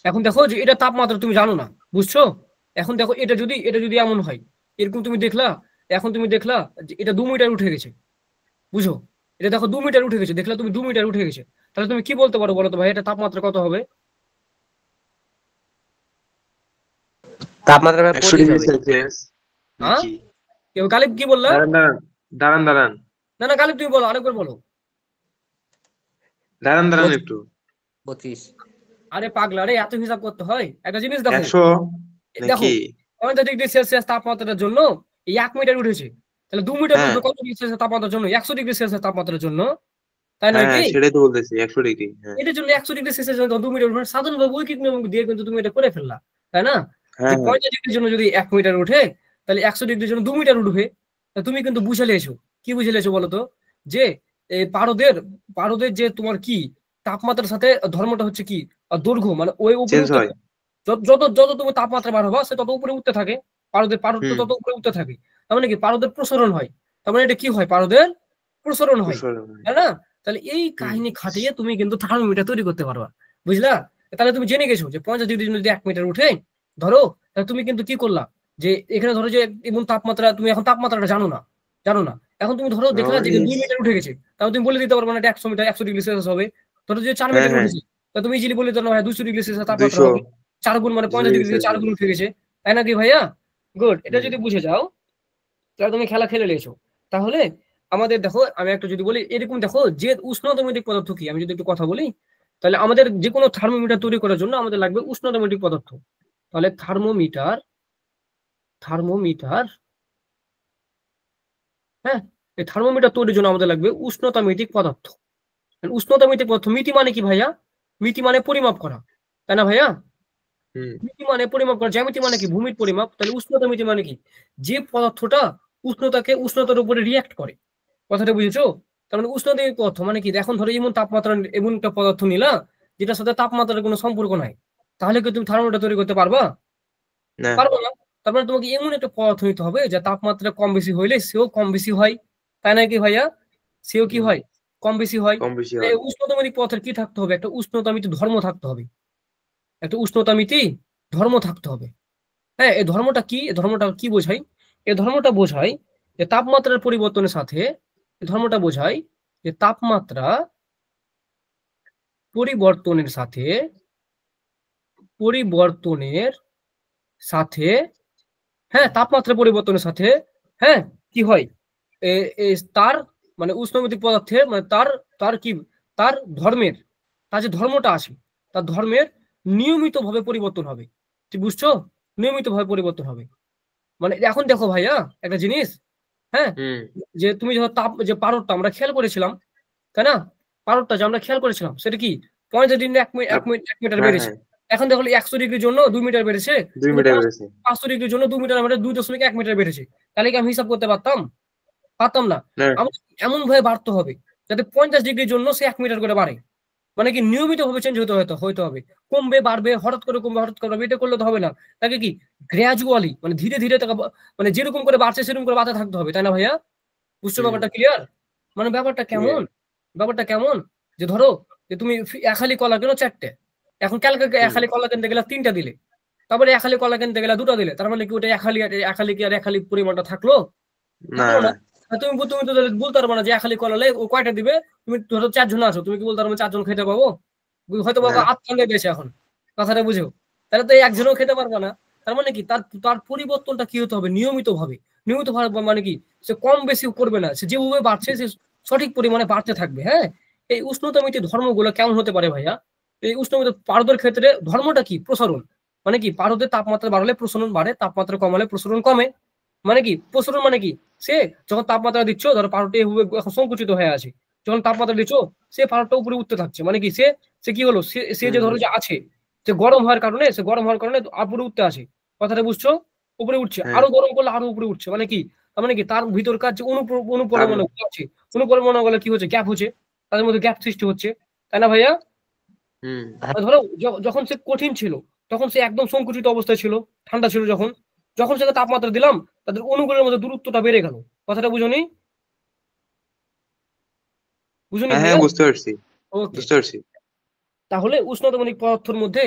এখন দেখো যে এটা তাপমাত্রা তুমি জানো না, বুঝছো? এখন দেখো এটা যদি এমন হয়, এরকম তুমি দেখলা, এখন তুমি দেখলা যে এটা 2 মিটার উঠে গেছে, বুঝো? এটা দেখো 2 মিটার উঠে গেছে, দেখলা তুমি 2 মিটার উঠে গেছে। তাহলে তুমি কি বলতে পারো বলো তো ভাই, এটা তাপমাত্রা কত হবে? তাপমাত্রা প্রায় 100 25 ডিগ্রি হবে। সেলসিয়াস হ্যাঁ, নাকি? কেউ গালিব কি বললা? দাঁড়ান দাঁড়ান দাঁড়ান দাঁড়ান না না, গালিব তুমি বলো, আরেকবার বলো। দাঁড়ান দাঁড়ান একটু। 25। আরে পাগলা রে, এত হিসাব করতে হয়? একটা জিনিস দেখো, 100 দেখো নাকি? 50°C তাপমাত্রার জন্য এই 1 মিটার উঠেছে, তাহলে 2 মিটার হ্যাঁ উঠবে কত ডিগ্রি সেলসিয়াস তাপমাত্রার জন্য? 100°C তাপমাত্রার জন্য, তাই নয় হ্যাঁ কি? সেটাই তো বলতেছি, 100 ডিগ্রি। হ্যাঁ এটার জন্য 100°C জন্য 2 মিটার উঠবে, সাধারণভাবে ঐকিক নিয়ম দিয়ে কিন্তু তুমি এটা করে ফেললা, তাই না? যে হ্যাঁ হ্যাঁ 50°C জন্য যদি 1 মিটার উঠে, তাহলে 100°C জন্য 2 মিটার উঠবে। তা তুমি কিন্তু বুঝে লেছো, কি বুঝে লেছো বলো তো? যে এই পারদের পারদের যে তোমার কি তাপমাত্রার সাথে ধর্মটা হচ্ছে কি, দৈর্ঘ্য, মানে ওই উপরে চেঞ্জ উঠতে হয়। থাকে। যত যত তুমি তাপমাত্রা বাড়াবা সে তত উপরে উঠতে থাকে, পারদ তো হুম। তত উপরে উঠতে থাকে। তার মানে কি পারদের প্রসারণ হয়, তার মানে এটা কি হয়, পারদের প্রসারণ হয়, প্রসারণ হয়। তাই না? তাহলে এই হুম। কাহিনী খাটিয়ে তুমি কিন্তু থার্মোমিটার তৈরি করতে পারবা, বুঝলা? তাহলে তুমি জেনে গেছো যে 50° যদি 1 মিটার উঠে ধরো, তাহলে তুমি কিন্তু কি করলা, যে এখানে ধরো যে এমন তাপমাত্রা, তুমি এখন তাপমাত্রাটা জানো না, এখন তুমি ধরো দেখলা যে ওই 2 মিটার উঠে গেছে, তাহলে তুমি বলে দিতে পারবে না এটা 100 মিটার 100°C হবে। ধরো যে 4 হ্যাঁ মিটার হ্যাঁ উঠেছে, তা তুমি ইজিলি বলে দিতে পারো 200°C তাপমাত্রা 200 হবে। 4 গুণ মানে 50° থেকে 4 গুণ উঠে গেছে, তাই নাকি ভাইয়া? গুড, এটা যদি বুঝে যাও তাহলে তুমি খেলা খেলে নিয়েছো। তাহলে আমাদের দেখো, আমি একটা যদি বলি এরকম, দেখো যে উষ্ণতামিতিক পদার্থ কি, আমি যদি একটু কথা বলি, তাহলে আমাদের যে কোনো থার্মোমিটার তৈরি করার জন্য আমাদের লাগবে উষ্ণতামিতিক পদার্থ। তাহলে থার্মোমিটার, থার্মোমিটার হ্যাঁ, এই থার্মোমিটার তৈরির জন্য আমাদের লাগবে উষ্ণতামিতিক পদার্থ। উষ্ণতামিতিক পদার্থ, মিতি মানে কি ভাইয়া? মিতি মানে পরিমাপ করা, তাই না ভাইয়া? হুম মিতি মানে পরিমাপ করা, জ্যামিতি মানে কি ভূমির পরিমাপ, তাহলে উষ্ণতামিতি মানে কি? যে পদার্থটা উষ্ণতার উপরে রিয়াক্ট করে, কথাটা বুঝেছো? তার মানে উষ্ণতামিতিক পদার্থ মানে কি, এখন ধরো এমন তাপমাত্রা, এমন একটা পদার্থ নিলা যেটার সাথে তাপমাত্রার কোনো সম্পর্ক নাই, তাহলে কি তুমি থার্মোমিটার তৈরি করতে পারবা? না। পারবো না। তার মানে তোমাকে এমন একটা পদার্থ নিতে হবে যে তাপমাত্রা কম বেশি হইলে সেও কম বেশি হয়, তাই নাকি ভাইয়া? সেও কি হুম, হয়, কম বেশি হয়। কম বেশি এই হয়। উষ্ণতামিতিক পদার্থের কি থাকতে হবে, একটা উষ্ণতামিতি ধর্ম থাকতে হবে, একটা উষ্ণতামিতি ধর্ম থাকতে হবে। হ্যাঁ, এই ধর্মটা কি, এই ধর্মটা কি বোঝায়? এই ধর্মটা বোঝায় যে তাপমাত্রার পরিবর্তনের সাথে, এই ধর্মটা বোঝায় যে তাপমাত্রা পরিবর্তনের সাথে হ্যাঁ তাপমাত্রা পরিবর্তনের সাথে হ্যাঁ কি হয় তার মানে উষ্ণগতিক পদার্থের মানে তার কি তার ধর্মের তার যে ধর্মটা আছে তার ধর্মের নিয়মিতভাবে পরিবর্তন হবে। তুই বুঝছো? নিয়মিতভাবে পরিবর্তন হবে মানে এখন দেখো ভাইয়া একটা জিনিস, হ্যাঁ যে তুমি যখন যে পারদটা আমরা খেয়াল করেছিলাম, তাই না? পারদটা যে আমরা খেয়াল করেছিলাম সেটা কি 50 দিনে 1 মিটার বেড়েছে। এখন দেখো 100 ডিগ্রির জন্য 2 মিটার বেড়েছে, 2 মিটার বেড়েছে। 500 ডিগ্রির জন্য 2 মিটার মানে 2.1 মিটার বেড়েছে। তাহলে কি আমি হিসাব করতে পারতাম? পারতাম না। আমাদের এমন ভাবে বাড়তে হবে যাতে 50 ডিগ্রির জন্য সে 1 মিটার করে বাড়ে। মানে কি নিয়মিত ভাবে চেঞ্জ হতে হবে। কমবে বাড়বে, হঠাৎ করে কমবে হঠাৎ করে বাড়বে, এটা করলে তো হবে না। তাকে কি গ্র্যাজুয়ালি মানে ধীরে ধীরে তাকে মানে যেরকম করে বাড়ছে সেরকম করে বাড়তে থাকতে হবে, তাই না ভাইয়া? বুঝছো ব্যাপারটা ক্লিয়ার? মানে ব্যাপারটা কেমন যে ধরো যে তুমি এক হালি কলা কেন 4টে, এখন কালকে এক হালি কলা কিনতে গেলে 3টা দিলে, তারপরে এক হালি কলা কিনতে গেলে 2টা দিলে, তার মানে কি ওটা এক হালি কি আর এক হালি পরিমাণটা থাকলো না? তুমি তো বলতে পারবো না যে এক হালি কলা ও কয়টা দিবে। তুমি ধরো 4 জন আছো, তুমি কি বলতে পারবো 4 জন খেতে পাবো? হয়তো বাবা 8 সঙ্গে বেশি এখন কথাটা বুঝো, তাহলে তো একজনও খেতে পারবে না। তার মানে কি তার পরিবর্তনটা কি হতে হবে নিয়মিত ভাবে মানে কি সে কম বেশি করবে না, সে যেভাবে বাড়ছে সে সঠিক পরিমাণে বাড়তে থাকবে। হ্যাঁ, এই উষ্ণতামিতি ধর্মগুলো কেমন হতে পারে ভাইয়া? এই উষ্ণতামিতি পারদের ক্ষেত্রে ধর্মটা কি? প্রসারণ। মানে কি পারদের তাপমাত্রা বাড়লে প্রসারণ বাড়ে, তাপমাত্রা কমালে প্রসারণ কমে। মানে কি প্রসারণ মানে কি সে যখন তাপমাত্রা দিচ্ছ, ধরো পারদটা এভাবে এখন সংকুচিত হয়ে আছে, যখন তাপমাত্রা দিচ্ছ সে পারদটা উপরে উঠতে থাকছে। মানে কি সে কি হলো সে যে ধরো যে আছে যে গরম হওয়ার কারণে উপরে উঠতে আসে। কথাটা বুঝছো? উপরে উঠছে, আরো গরম করলে আরো উপরে উঠছে। মানে কি তার মানে কি তার ভিতরকার যে অনুপরমাণু আছে, অনুপরমাণু গুলো কি হচ্ছে গ্যাপ হচ্ছে, তাদের মধ্যে গ্যাপ সৃষ্টি হচ্ছে, তাই না ভাইয়া? ধরো যখন সে কঠিন ছিল তখন সে একদম সংকুচিত অবস্থায় ছিল, ঠান্ডা ছিল, যখন যখন সেটা তাপমাত্রা দিলাম তাদের অণুগুলোর মধ্যে দূরত্বটা বেড়ে গেল। কথাটা বুঝোনি? হ্যাঁ বুঝতে পারছি। তাহলে উষ্ণতামিতিক পদার্থের মধ্যে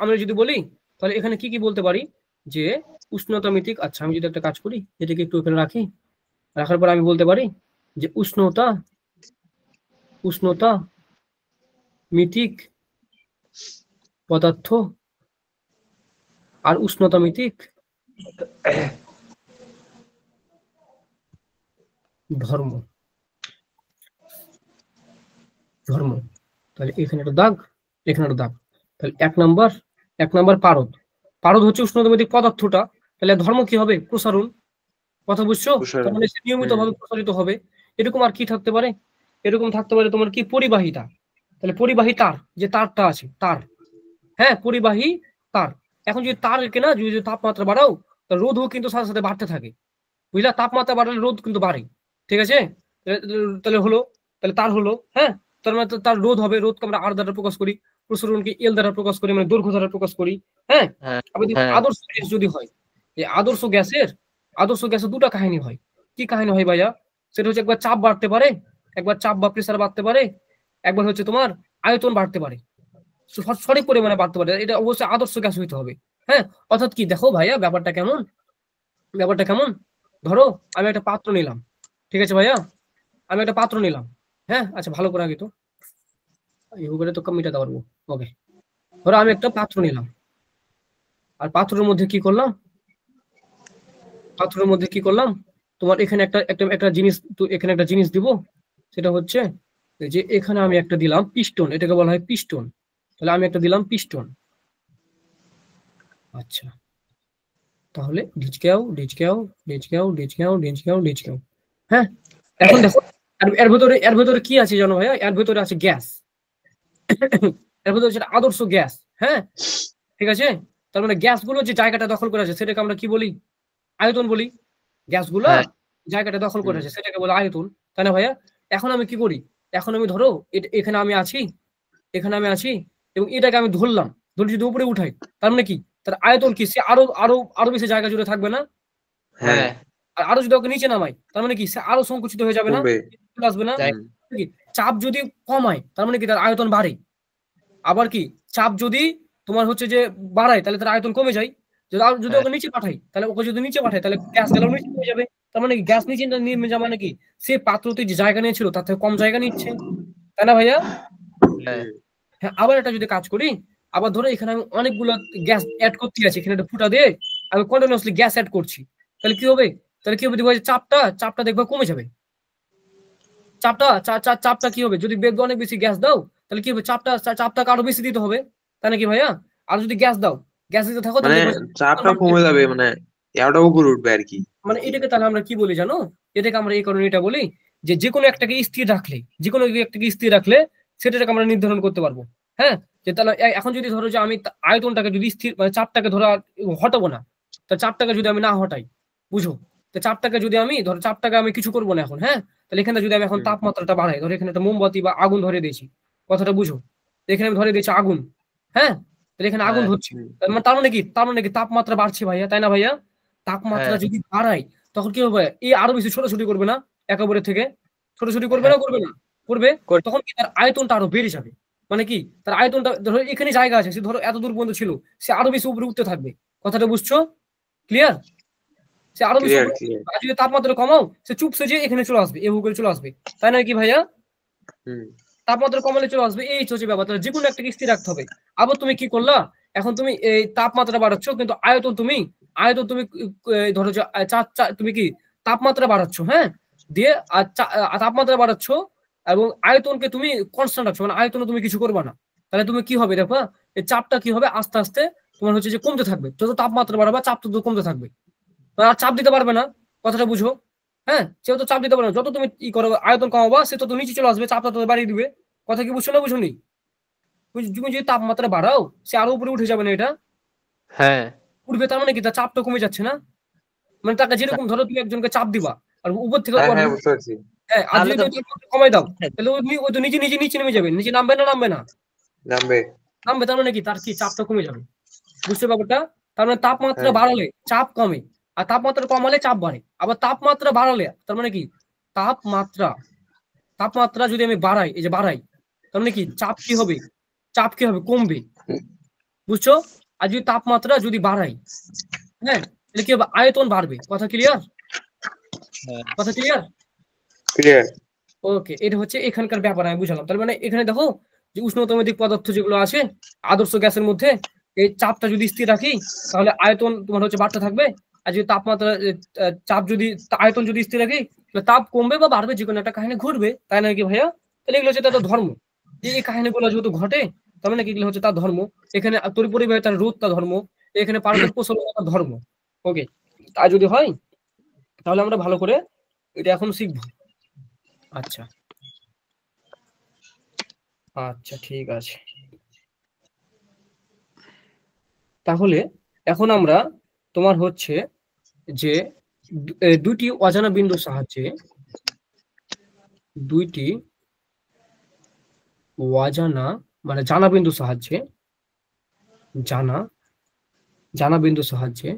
আমরা যদি বলি তাহলে এখানে কি কি বলতে পারি যে উষ্ণতামিতিক, আচ্ছা আমি যদি একটা কাজ করি এটাকে একটু এখানে রাখার পর আমি বলতে পারি যে উষ্ণতা মিতিক পদার্থ আর উষ্ণতামিতিক ধর্ম। তাহলে এখানে একটা দাগ, এখানে একটা দাগ। তাহলে 1 নাম্বার পারদ হচ্ছে উষ্ণতামিতিক পদার্থটা, তাহলে ধর্ম কি হবে? প্রসারণ। কথা বুঝছো? তার মানে নিয়মিত ভাবে প্রসারিত হবে। এরকম আর কি থাকতে পারে? এরকম থাকতে পারে তোমার কি পরিবাহিতা। তাহলে পরিবাহী তার যে তারটা আছে তার, হ্যাঁ পরিবাহী তার। এখন যদি তার কেনা যদি তাপমাত্রা বাড়াও তার রোধও কিন্তু সাথে সাথে বাড়তে থাকে, বুঝলা? তাপমাত্রা বাড়ালে রোধ কিন্তু বাড়ে, ঠিক আছে? তাহলে তার হলো, হ্যাঁ তার মানে তার রোধ হবে, রোধকে আমরা আর দ্বারা প্রকাশ করি, প্রসারণকে এল দ্বারা প্রকাশ করি, মানে দৈর্ঘ্য দ্বারা প্রকাশ করি। হ্যাঁ, আদর্শ গ্যাস যদি হয়, এই আদর্শ গ্যাসের 2টা কাহিনী হয়। কি কাহিনী হয় ভাইয়া? সেটা হচ্ছে একবার চাপ বাড়তে পারে, একবার চাপ বা প্রেসার বাড়তে পারে, একবার হচ্ছে তোমার আয়তন বাড়তে পারে, সঠিক পরিমাণে বাড়তে পারে। এটা অবশ্যই আদর্শ গ্যাস হইতে হবে। হ্যাঁ, অর্থাৎ কি দেখো ভাইয়া ব্যাপারটা কেমন ধরো আমি একটা পাত্র নিলাম, ঠিক আছে ভাইয়া? আমি একটা পাত্র নিলাম, হ্যাঁ আচ্ছা ভালো করে আগে তো ইউগুলো তো কমিটা দেওয়ার। ওকে, ধরো আমি একটা পাত্র নিলাম, আর পাত্রের মধ্যে কি করলাম তোমার এখানে একটা জিনিস, তো এখানে একটা জিনিস দিব, সেটা হচ্ছে যে এখানে আমি একটা দিলাম পিস্টন, এটাকে বলা হয় পিস্টন। তাহলে আমি একটা দিলাম পিস্টন। আচ্ছা, তাহলে ঢিচকেও। হ্যাঁ, এখন দেখো এর ভেতরে কি আছে জানো ভাইয়া? এর ভেতরে আছে গ্যাস। এর ভেতরে হচ্ছে আদর্শ গ্যাস। হ্যাঁ, ঠিক আছে? তার মানে গ্যাসগুলো যে জায়গাটা দখল করে আছে সেটাকে আমরা কি বলি? আয়তন বলি। গ্যাসগুলো জায়গাটা দখল করে আছে সেটাকে বলে আয়তন, তাই না ভাইয়া? এখন আমি কি করি? এখন আমি ধরো এখানে আমি আছি এবং এটাকে আমি ধরে যদি উপরে উঠাই, তার মানে কি তার আয়তন কি? সে আরো বেশি জায়গা জুড়ে থাকবে না? হ্যাঁ। আর আরো যদি ওকে নিচে নামাই তার মানে কি সে আরো সংকুচিত হয়ে যাবে না? আসবে না? চাপ যদি কমায় তার মানে কি তার আয়তন বাড়ে। আবার কি চাপ যদি তোমার হচ্ছে যে বাড়ায় তাহলে তার আয়তন কমে যায়। যদি ওকে নিচে পাঠাই তাহলে গ্যাস গেল নিচে হয়ে যাবে। তার মানে গ্যাস নিচে নেমে যাওয়া মানে কি সে পাত্রতে যে জায়গা নিয়েছিল তার থেকে কম জায়গা নিচ্ছে, তাই না ভাইয়া? হ্যাঁ হ্যাঁ, আবার এটা যদি কাজ করি, আবার ধরো এখানে আমি অনেকগুলো গ্যাস অ্যাড করতে আছি, এখানে একটা ফুটা দিয়ে আমি কন্টিনিউয়াসলি গ্যাস অ্যাড করছি, তাহলে কি হবে? দেখবো যে চাপটা দেখবে কমে যাবে। চাপটা কি হবে? যদি বেগ অনেক বেশি গ্যাস দাও তাহলে কি হবে? চাপটাকে আরো বেশি দিতে হবে, তাই নাকি ভাইয়া? আর যদি গ্যাস দাও, গ্যাস দিতে থাকো, তাহলে মানে দেখবে চাপটা কমে যাবে, মানে এতটা উপরে উঠবে আর কি। মানে এটাকে তাহলে আমরা কি বলি জানো? এটাকে আমরা এই কারণে এটা বলি যে কোনো একটাকে স্থির রাখলে, যে কোনো একটাকে স্থির রাখলে সেটাকে আমরা নির্ধারণ করতে পারবো। হ্যাঁ, যে তাহলে এখন যদি ধরো যে আমি আয়তনটাকে যদি স্থির, মানে চাপটাকে ধরো হটাবো না, তা চাপটাকে যদি আমি না হটাই, বুঝো, তো চাপটাকে যদি আমি ধরো চাপটাকে আমি কিছু করবো না এখন, হ্যাঁ, তাহলে এখানে যদি আমি এখন তাপমাত্রাটা বাড়াই, ধরো এখানে একটা মোমবাতি বা আগুন ধরে দিয়েছি, কথাটা বুঝো, এখানে আমি ধরে দিয়েছি আগুন, হ্যাঁ, তাহলে এখানে আগুন ধরছে, তার মানে কি তাপমাত্রা বাড়ছে ভাইয়া, তাই না ভাইয়া? তাপমাত্রা যদি বাড়াই তখন কি হবে? এই আরো বেশি ছোটাছুটি করবে না? একেবারে থেকে ছোটাছুটি করবে না, করবে না? করবে। তখন কি তার আয়তনটা আরো বেড়ে যাবে, মানে কি তার আয়তনটা ধরো এখানে জায়গা আছে, সে ধরো এত দূর পর্যন্ত ছিল, সে আরো বেশি উপরে উঠতে থাকবে, কথাটা বুঝছো? ক্লিয়ার? সে আরো বেশি উপরে, আর যদি তাপমাত্রা কমাও সে চুপসে যে এখানে চলে আসবে, এভাবে করে চলে আসবে, তাই না কি ভাইয়া? তাপমাত্রা কমালে চলে আসবে, এই হচ্ছে ব্যাপার। তাহলে যে কোনো একটা স্থির রাখতে হবে। আবার তুমি কি করলা, এখন তুমি এই তাপমাত্রা বাড়াচ্ছ কিন্তু আয়তন তুমি ধরো যে তুমি কি তাপমাত্রা বাড়াচ্ছ, হ্যাঁ, দিয়ে আর তাপমাত্রা বাড়াচ্ছ এবং আয়তনকে তুমি কনস্ট্যান্ট রাখছো, মানে আয়তনে তুমি কিছু করবে না, তাহলে তুমি কি হবে দেখো, এই চাপটা কি হবে আস্তে আস্তে তোমার হচ্ছে যে কমতে থাকবে, যত তাপমাত্রা বাড়াবে চাপ তত কমতে থাকবে, আর চাপ দিতে পারবে না, কথাটা বুঝো। হ্যাঁ, সেও তো চাপ দিতে পারবে না, যত তুমি ই করো আয়তন কমাবা সে তত নিচে চলে আসবে, চাপটা তত বাড়িয়ে দিবে, কথা কি বুঝছো না বুঝুনি? তুমি যদি তাপমাত্রা বাড়াও সে আরো উপরে উঠে যাবে না, এটা হ্যাঁ উঠবে, তার মানে কি তার চাপটা কমে যাচ্ছে না? মানে তাকে যেরকম ধরো তুমি একজনকে চাপ দিবা আর উপর থেকে বুঝতে পারছি। হ্যাঁ, আর যদি তুমি তাপমাত্রা কমাই দাও তাহলে ওই তো নিচে নিচে নিচে নেমে যাবে, নিচে নামবে না? নামবে না? নামবে। নামবে, তার মানে কি তার কি চাপটা কমে যাবে, বুঝতে ব্যাপারটা? তার মানে তাপমাত্রা বাড়ালে চাপ কমে, আর তাপমাত্রা কমালে চাপ বাড়ে, আবার তাপমাত্রা বাড়ালে তার মানে কি তাপমাত্রা যদি আমি বাড়াই, এই যে বাড়াই, তার মানে কি চাপ কি হবে? কমবে, বুঝছো? আর যদি তাপমাত্রা যদি বাড়াই, হ্যাঁ, তাহলে কি হবে? আয়তন বাড়বে, কথা ক্লিয়ার? কথা ক্লিয়ার? ক্লিয়ার। ওকে, এটা হচ্ছে এখানকার ব্যাপার, আমি বুঝলাম। তার মানে এখানে দেখো যে উষ্ণতমধিক পদার্থ যেগুলো আছে আদর্শ গ্যাসের মধ্যে, এই চাপটা যদি স্থির রাখি তাহলে আয়তন তোমার হচ্ছে বাড়তে থাকবে, আর যদি আয়তন যদি স্থির রাখি তাহলে তাপ কমবে বা বাড়বে, যে কোনো একটা কাহিনী ঘটবে, তাই না কি ভাইয়া? তাহলে এগুলো হচ্ছে তার ধর্ম, এই কাহিনীগুলো যেহেতু ঘটে তার মানে কি এগুলো হচ্ছে তার ধর্ম। এখানে তোর পরিবাহে তার রোধ তার ধর্ম, এখানে পারদের প্রচলন তার ধর্ম। ওকে, তা যদি হয় তাহলে আমরা ভালো করে এটা এখন শিখবো। আচ্ছা আচ্ছা, ঠিক আছে। তাহলে এখন আমরা তোমার হচ্ছে যে দুইটি অজানা বিন্দুর সাহায্যে দুইটি অজানা মানে জানা বিন্দুর সাহায্যে জানা জানা বিন্দুর সাহায্যে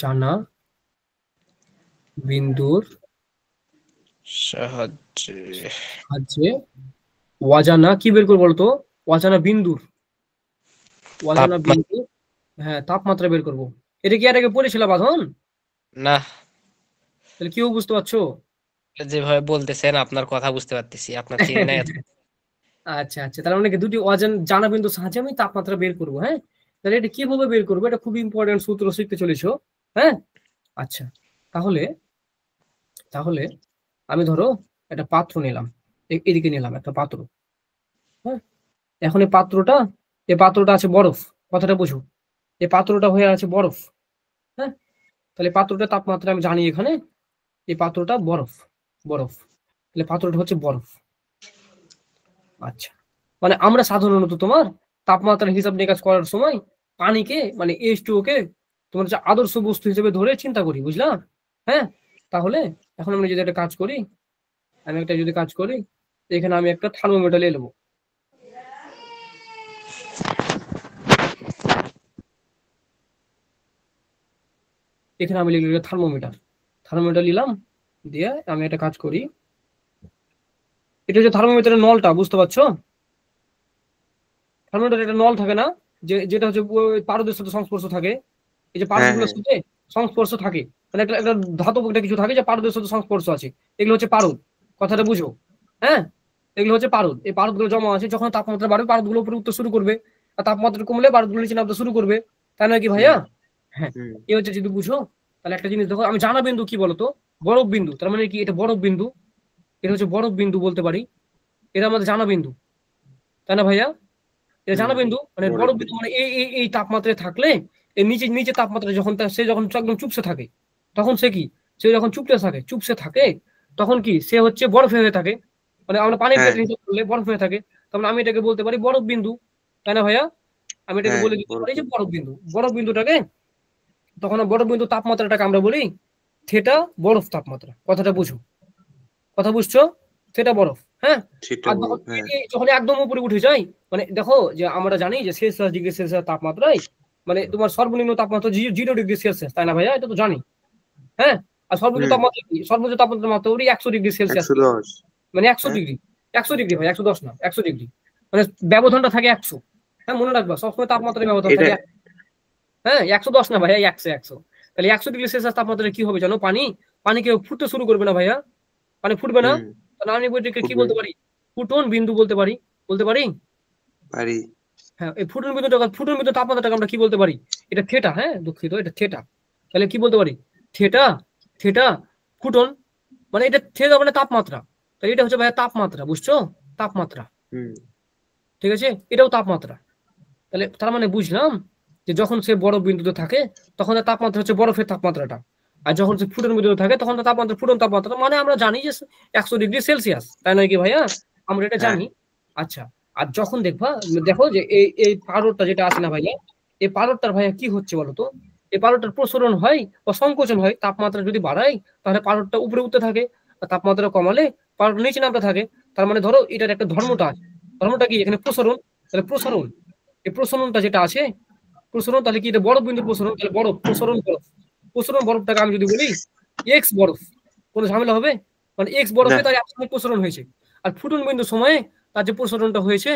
জানা বিন্দুর সাহায্যে অজানা কি বের করবো বলতো? অজানা বিন্দুর হ্যাঁ তাপমাত্রা বের করবো। এটা কি আর আগে পড়েছিল বাঁধন? না, তাহলে কেউ বুঝতে পারছো? যেভাবে বলতেছেন আপনার কথা বুঝতে পারতেছি, আপনার চিনি নাই এত। আচ্ছা আচ্ছা, তার মানে কি দুটি জানা বিন্দুর সাহায্যে আমি তাপমাত্রা বের করবো। হ্যাঁ, তাহলে এটা কিভাবে বের করবো? এটা খুব ইম্পর্টেন্ট সূত্র শিখতে চলেছো। হ্যাঁ, আচ্ছা, তাহলে তাহলে আমি ধরো একটা পাত্র নিলাম, এদিকে নিলাম একটা পাত্র। হ্যাঁ, এখন এই পাত্রটা আছে বরফ, কথাটা বুঝো, এই পাত্রটা হয়ে আছে বরফ। হ্যাঁ, তাহলে পাত্রটা তাপমাত্রা আমি জানি, এখানে এই পাত্রটা বরফ, তাহলে পাত্রটা হচ্ছে বরফ। আচ্ছা, মানে আমরা সাধারণত তোমার তাপমাত্রার হিসাব নিকাশ করার সময় পানিকে মানে H2O কে তোমার হচ্ছে আদর্শ বস্তু হিসেবে ধরে চিন্তা করি, বুঝলাম? হ্যাঁ, তাহলে এখন আমরা যদি একটা কাজ করি, এখানে আমি একটা থার্মোমিটার নিয়ে নেবো। এখানে আমি লিখলাম থার্মোমিটার নিলাম, দিয়ে আমি একটা কাজ করি, এটা হচ্ছে থার্মোমিটারের নলটা, বুঝতে পারছো? থার্মোমিটার একটা নল থাকে না, যেটা হচ্ছে পারদের সাথে সংস্পর্শ থাকে, এই যে পারদগুলোর সাথে সংস্পর্শ থাকে, মানে একটা একটা ধাতব একটা কিছু থাকে যে পারদের সাথে সংস্পর্শ আছে, এগুলো হচ্ছে পারদ। কথাটা বুঝো, হ্যাঁ, এগুলো হচ্ছে পারদ। এই পারদগুলো জমা আছে, যখন তাপমাত্রা বাড়বে পারদগুলো উপরে উঠতে শুরু করবে, আর তাপমাত্রা কমলে পারদগুলো নিচে নামতে শুরু করবে, তাই নয় কি ভাইয়া? হুম হ্যাঁ, হুম এই হচ্ছে যদি বুঝো। তাহলে একটা জিনিস দেখো, আমি জানা বিন্দু কি বলতো, বরফ বিন্দু, তার মানে কি এটা বরফ বিন্দু, এটা হচ্ছে বরফ বিন্দু বলতে পারি, এটা আমাদের জানা বিন্দু, তাই না ভাইয়া? এটা হুম জানা বিন্দু, মানে বরফ বরফ বিন্দু বিন্দু। মানে এই এই এই তাপমাত্রায় থাকলে, এই নিচে নিচে তাপমাত্রা যখন সে যখন একদম চুপসে থাকে, তখন সে কি, সে যখন চুপসে থাকে তখন কি সে হচ্ছে বরফ হয়ে থাকে। মানে আমরা পানির হ্যাঁ প্লেট হিসেবে করলে বরফ হয়ে থাকে, তখন আমি এটাকে বলতে পারি বরফ বিন্দু, তাই না ভাইয়া? আমি এটাকে হ্যাঁ বলে দিতে বরফ পারি যে বিন্দু। বরফ বিন্দু। বরফ বিন্দুটাকে তখন বরফ বিন্দু তাপমাত্রাটাকে আমরা বলি থিটা বরফ তাপমাত্রা। কথাটা বুঝো, কথা বুঝছো? থিটা বরফ, হ্যাঁ। সেটা আর যখন বরফ, হ্যাঁ। যখন একদম উপরে উঠে যায়, মানে দেখো যে আমরা জানি যে সেলসিয়াস তাপমাত্রায়, মানে তোমার সর্বনিম্ন তাপমাত্রা 0 ডিগ্রি সেলসিয়াস, তাই না ভাইয়া? এটা তো জানি, হ্যাঁ। আর সর্বোচ্চ হুম তাপমাত্রা কি? সর্বোচ্চ তাপমাত্রা মাত্রা ওই 100 ডিগ্রি সেলসিয়াস, 110। মানে 100 ডিগ্রি। 100 ডিগ্রি ভাই, 110 না, 100 ডিগ্রি। মানে ব্যবধানটা থাকে 100। হ্যাঁ, মনে রাখবা সবসময় তাপমাত্রার ব্যবধান এটা থাকে হ্যাঁ 110 না ভাইয়া, 100। তাহলে 100 ডিগ্রি সেলসিয়াস তাপমাত্রা কি হবে জানো? পানি, পানি কেউ ফুটতে শুরু করবে না ভাইয়া, পানি ফুটবে না। হুম তাহলে আমি বইটাকে কি ফুটবে। বলতে পারি? ফুটন বিন্দু বলতে পারি, বলতে পারি। পারি। হ্যাঁ, এই ফুটন বিন্দু তাপমাত্রাটাকে আমরা কি বলতে পারি? এটা থেটা, হ্যাঁ দুঃখিত, এটা থেটা। তাহলে কি বলতে পারি? থেটা, থেটা ফুটন, মানে এটা থেটা মানে তাপমাত্রা। তাহলে এটা হচ্ছে ভাইয়া তাপমাত্রা, বুঝছো? তাপমাত্রা, হুম ঠিক আছে, এটাও তাপমাত্রা। তাহলে তার মানে বুঝলাম যে যখন সে বরফ বিন্দুতে থাকে তখন তার তাপমাত্রা হচ্ছে বরফের তাপমাত্রাটা, আর যখন সে ফুটন বিন্দুতে থাকে তখন তার তাপমাত্রা ফুটন তাপমাত্রা, মানে আমরা জানি যে 100 ডিগ্রি সেলসিয়াস, তাই নয় কি ভাইয়া? আমরা এটা হ্যাঁ জানি। আচ্ছা, আর যখন দেখবা, দেখো যে এই এই পারদটা যেটা আছে না ভাইয়া, এই পারদটার ভাইয়া কি হচ্ছে বলতো? এই পারদটার প্রসারণ হয় বা সংকোচন হয়, তাপমাত্রা যদি বাড়াই তাহলে পারদটা উপরে উঠতে থাকে, আর তাপমাত্রা কমালে পারদ নিচে নামতে থাকে। তার মানে ধরো এটার একটা ধর্মটা আছে, ধর্মটা কি? এখানে প্রসারণ। তাহলে প্রসারণ, এই প্রসারণটা যেটা আছে, প্রসারণ, তাহলে কি এটা বরফ বিন্দুর প্রসারণ, তাহলে বরফ প্রসারণ বরফ, প্রসারণ বরফটাকে আমি যদি বলি এক্স বরফ, কোনো ঝামেলা হবে? মানে এক্স না বরফে তার একসঙ্গে প্রসারণ হয়েছে। আর ফুটন বিন্দুর সময়ে তার যে প্রসারণটা হয়েছে,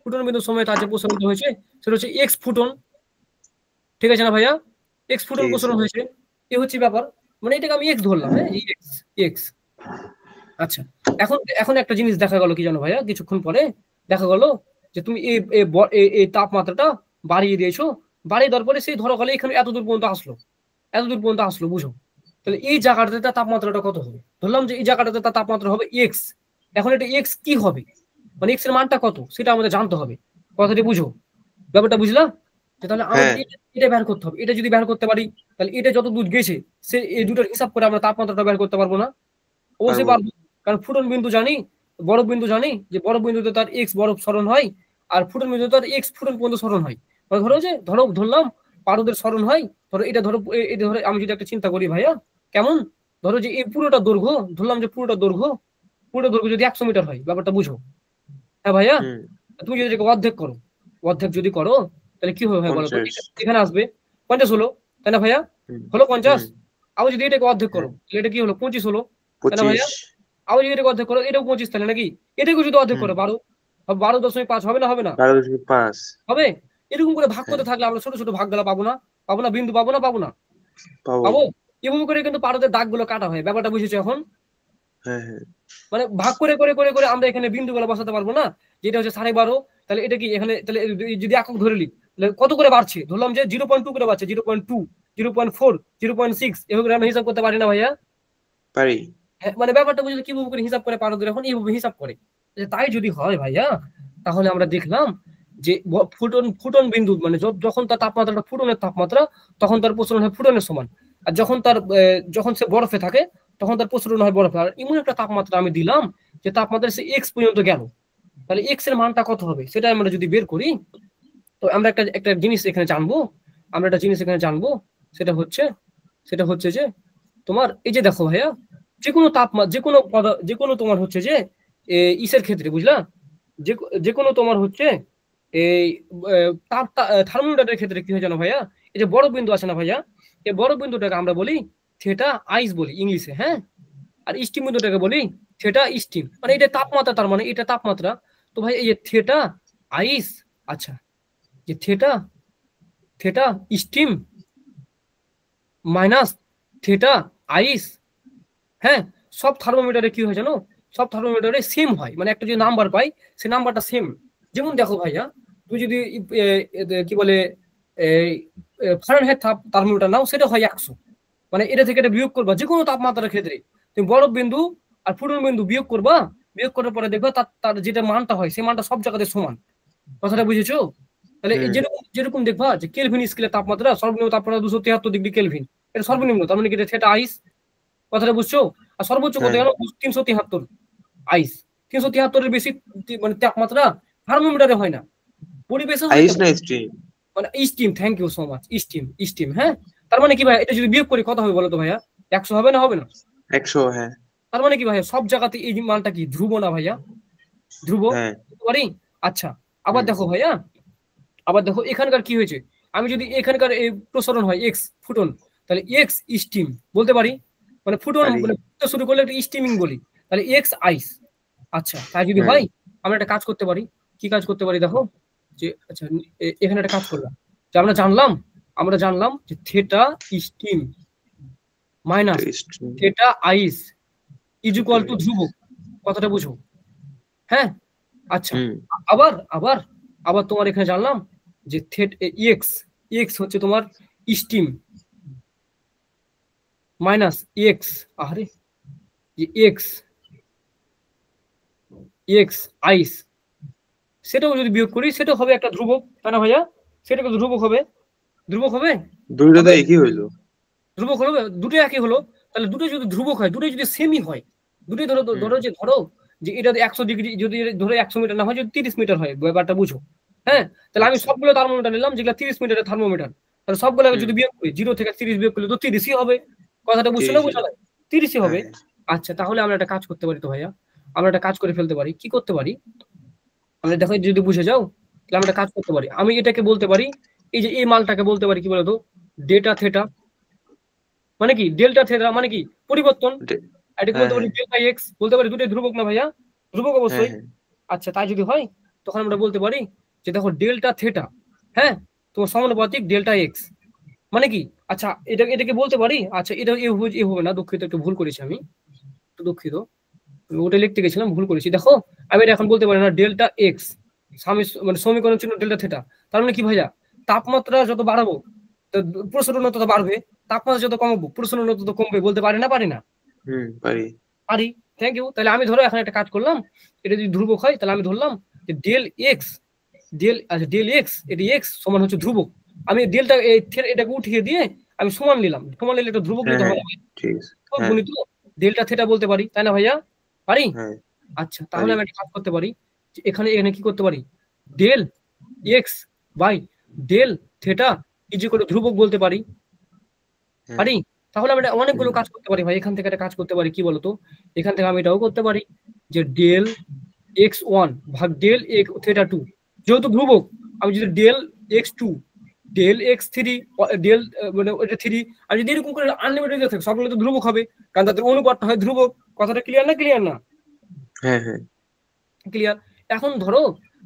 ফুটন বিন্দুর সময় তার যে প্রসারণটা হয়েছে সেটা হচ্ছে এক্স ফুটন, ঠিক আছে না ভাইয়া? এক্স ফুটন ঠিক আছে। প্রসারণ হয়েছে, এই হচ্ছে ব্যাপার। মানে এটাকে আমি এক্স ধরলাম, হ্যাঁ, এক্স, এক্স। আচ্ছা, এখন এখন একটা জিনিস দেখা গেল কি জানো ভাইয়া, কিছুক্ষণ পরে দেখা গেল যে তুমি এই তাপমাত্রাটা বাড়িয়ে দিয়েছো, বাড়িয়ে দেওয়ার পরে সেই ধরো গেলে এখানে এতদূর পর্যন্ত আসলো, এতদূর পর্যন্ত আসলো, বুঝো? তাহলে এই জায়গাটাতে তার তাপমাত্রাটা কত হবে? ধরলাম যে এই জায়গাটাতে তার তাপমাত্রা হবে এক্স। এখন এটা এক্স কি হবে, মানে এক্স এর মানটা কত সেটা আমাদের জানতে হবে। কথাটি বুঝো, ব্যাপারটা বুঝলা? যে তাহলে আমাদের হ্যাঁ এটা বের করতে হবে। এটা যদি বের করতে পারি তাহলে এটা যত দূর গেছে সে এই দুটোর হিসাব করে আমরা তাপমাত্রাটা বের করতে পারবো না? অবশ্যই পারবো। পারবো। কারণ ফুটন বিন্দু জানি, বরফ বিন্দু জানি যে বরফ বিন্দুতে তার এক্স বরফ সরণ হয়, আর ফুটন বিন্দুতে তার এক্স ফুটন পর্যন্ত সরণ হয়। মানে ধরো যে ধরলাম পারদের সরণ হয়, ধরো এটা ধরো এটা ধরে আমি যদি একটা চিন্তা করি ভাইয়া, কেমন? ধরো যে এই পুরোটা দৈর্ঘ্য, ধরলাম যে পুরোটা দৈর্ঘ্য যদি 100 মিটার হয়, ব্যাপারটা বুঝো, হ্যাঁ ভাইয়া? হুম তুমি যদি এটাকে অর্ধেক করো, অর্ধেক যদি করো তাহলে কি হবে ভাই বলো তো? 50। এখানে আসবে 50 হলো, তাই না ভাইয়া? হুম হলো 50। হুম আবার যদি এটাকে অর্ধেক করো হ্যাঁ তাহলে এটা কি হলো? 25 হলো, তাই না 25। ভাইয়া? আবার যদি এটাকে অর্ধেক করো এটাও 25, তাহলে নাকি এটাকে যদি অর্ধেক হুম করো 12, 12.5 হবে না? হবে না? 12.5। হবে। এরকম করে ভাগ হ্যাঁ করতে থাকলে আমরা ছোট ছোট ভাগগুলো পাবো না? পাবো না? বিন্দু পাবো না? পাবো না? পাবো। পাবো। এভাবে করে কিন্তু পারদের দাগগুলো কাটা হয়, ব্যাপারটা বুঝেছো এখন? হ্যাঁ হ্যাঁ মানে ভাগ করে করে করে করে আমরা এখানে বিন্দুগুলো বসাতে পারবো না? যেটা হচ্ছে 12.5, তাহলে এটা কি এখানে, তাহলে যদি একক ধরে নিই তাহলে কত করে বাড়ছে? ধরলাম যে 0.2 করে বাড়ছে, 0.2, 0.4, 0.6, এভাবে করে আমরা হিসাব করতে পারি না ভাইয়া? পারি। হ্যাঁ, মানে ব্যাপারটা বুঝলে কিভাবে করে হিসাব করে পারদের এখন এইভাবে হিসাব করে। যে তাই যদি হয় ভাইয়া, তাহলে আমরা দেখলাম যে ফুটন ফুটন বিন্দু মানে যখন তার তাপমাত্রাটা ফুটনের তাপমাত্রা, তখন তার প্রসারণ হয় ফুটনের সমান। আর যখন সে বরফে থাকে তখন তার প্রসারণ হয় বরফে। আর এমন একটা তাপমাত্রা আমি দিলাম যে তাপমাত্রা সে এক্স পর্যন্ত গেল, তাহলে এক্স এর মানটা কত হবে সেটা আমরা যদি বের করি, তো আমরা একটা একটা জিনিস এখানে জানবো, আমরা একটা জিনিস এখানে জানবো, সেটা হচ্ছে সেটা হচ্ছে যে তোমার এই যে দেখো ভাইয়া, যে কোনো তাপমাত্রা, যে কোনো তোমার হচ্ছে যে ইসের ক্ষেত্রে, বুঝলা? যে যে কোনো তোমার হচ্ছে এই থার্মোমিটারের ক্ষেত্রে কি হয় জানো ভাইয়া? এই যে বড় বিন্দু আছে না ভাইয়া, এই বড় বিন্দুটাকে আমরা বলি থিটা আইস বলি ইংলিশে, হ্যাঁ। আর স্টিম বিন্দুটাকে বলি থিটা স্টিম, মানে এটা তাপমাত্রা, তার মানে এটা তাপমাত্রা। তো ভাই এই যে থিটা আইস, আচ্ছা, যে theta theta steam minus theta ice, হ্যাঁ, সব থার্মোমিটারে কি হয় জানো, সব থার্মোমিটারে সেম হয়, মানে একটা যে নাম্বার পাই সেই নাম্বারটা সেম। যেমন দেখো ভাইয়া, তুমি যদি কি বলে ফারেনহাইট থার্মোমিটার নাও, সেটা হয় 100, মানে এটা থেকে এটা বিয়োগ করবা যে কোনো তাপমাত্রার ক্ষেত্রে, তুমি বরফ বিন্দু আর ফুটন বিন্দু বিয়োগ করবা, বিয়োগ করার পরে দেখবা তার যেটা মানটা হয় সেই মানটা সব জায়গাতে সমান। কথাটা বুঝেছো? তাহলে যেরকম যেরকম দেখবা যে কেলভিন স্কেলের তাপমাত্রা, সর্বনিম্ন তাপমাত্রা 273 ডিগ্রি কেলভিন, এটা সর্বনিম্ন, তার মানে কি এটা থেটা আইস। কথাটা বুঝছো? আর সর্বোচ্চ কত জানো? 373 আইস। 373-এর বেশি মানে তাপমাত্রা থার্মোমিটারে হয় না, পরিবেশে হয় আইস না, না স্ট্রিম? মানে steam. Thank you so much, steam, steam. হ্যাঁ, তার মানে কি ভাই, এটা যদি বিয়োগ করি কত হবে বলো তো ভাইয়া? 100 হবে না, হবে না? 100, হ্যাঁ। তার মানে কি ভাইয়া, সব জায়গাতে এই মানটা কি ধ্রুব না ভাইয়া? ধ্রুব হ্যাঁ। পারি। আচ্ছা, আবার দেখো ভাইয়া, আবার দেখো এখানকার কি হয়েছে, আমি যদি এখানকার এই প্রসারণ হয় এক্স ফুটন, তাহলে এক্স স্টিম বলতে পারি, মানে ফুটন মানে শুরু করলে একটা স্টিমিং বলি, তাহলে এক্স আইস। আচ্ছা, তাই যদি হয় আমরা একটা কাজ করতে পারি, কি কাজ করতে পারি দেখো, যে আচ্ছা এখানে একটা কাজ করলাম, যে আমরা জানলাম যে theta steam minus theta ice is equal to ধ্রুবক। কথাটা বুঝো? হ্যাঁ, আচ্ছা, আবার আবার আবার তোমার এখানে জানলাম যে এক্স এক্স হচ্ছে তোমার স্টিম মাইনাস এক্স, আরে এক্স এক্স আইস, সেটাও যদি বিয়োগ করি সেটাও হবে একটা ধ্রুবক, তাই না ভাইয়া? সেটাকে ধ্রুবক হবে, ধ্রুবক হবে, দুইটা একই হইলো, ধ্রুবক হলো, দুটো একই হলো। তাহলে দুটো যদি ধ্রুবক হয়, দুটো যদি সেমই হয়, দুটোই ধরো ধরো যে এটা 100 ডিগ্রি, যদি ধরো 100 মিটার না হয়, যদি 30 মিটার হয়, ব্যাপারটা বুঝো। হ্যাঁ, তাহলে আমি সবগুলো থার্মোমিটার নিলাম যেগুলো 30 মিটারের থার্মোমিটার, তাহলে সবগুলো যদি বিয়োগ করি 0 থেকে 30 বিয়োগ করলে তো 30ই হবে। কথাটা বুঝছো না বুঝো না? 30ই হবে। আচ্ছা, তাহলে আমরা একটা কাজ করতে পারি তো ভাইয়া, আমরা একটা কাজ করে ফেলতে পারি। কি করতে পারি আমরা দেখো, যদি বুঝে যাও তাহলে আমরা একটা কাজ করতে পারি। আমি এটাকে বলতে পারি, এই যে এই মালটাকে বলতে পারি কি বলতো, ডেটা থেটা, মানে কি ডেল্টা থেটা মানে কি পরিবর্তন, এটাকে বলতে পারি ডেল্টা এক্স, বলতে পারি দুটোই ধ্রুবক না ভাইয়া? ধ্রুবক অবশ্যই। আচ্ছা, তাই যদি হয় তখন আমরা বলতে পারি যে দেখো ডেল্টা থেটা, হ্যাঁ, তোমার সমানুপাতিক ডেল্টা এক্স, মানে কি? আচ্ছা, এটাকে বলতে পারি, আচ্ছা এটা এ হবে না, দুঃখিত, একটু ভুল করেছি আমি, দুঃখিত, ওটা লিখতে গেছিলাম, ভুল করেছি। দেখো আমি এটা এখন বলতে পারি না ডেল্টা এক্স মানে সমীকরণ চিহ্ন ডেল্টা থেটা, তার মানে কি ভাইয়া, তাপমাত্রা যত বাড়াবো প্রসারণ তত বাড়বে, তাপমাত্রা যত কমাবো প্রসারণ তত কমবে, বলতে পারি না পারি না? পারি। পারি, থ্যাংক ইউ। তাহলে আমি ধরো এখন একটা কাজ করলাম, এটা যদি ধ্রুবক হয় তাহলে আমি ধরলাম যে ডেল এক্স এটা এক্স সমান হচ্ছে ধ্রুবক, আমি ডেলটা এটাকে উঠিয়ে দিয়ে আমি সমান নিলাম, সমান নিলে একটা ধ্রুবক নিতে হবে, গুণিত ডেল্টা থেটা বলতে পারি, তাই না ভাইয়া? পারি। আচ্ছা, তাহলে আমি একটা কাজ করতে পারি, এখানে কি করতে পারি, del X by del theta is equal to ধ্রুবক বলতে পারি, পারি। তাহলে আমি অনেকগুলো কাজ করতে পারি ভাই, এখান থেকে একটা কাজ করতে পারি কি বলতো, এখান থেকে আমি এটাও করতে পারি যে ডেল এক্স ওয়ান ভাগ ডেল থেটা টু, যেহেতু ধ্রুবক আমি যদি del x two del x three del মানে ওটা থ্রি, আর যদি এরকম করে আনলিমিটেড থাকে সবগুলো তো ধ্রুবক হবে, কারণ তাদের অনুপাতটা হয় ধ্রুবক। কথাটা ক্লিয়ার না? ক্লিয়ার না? ক্লিয়ার। এখন ধরো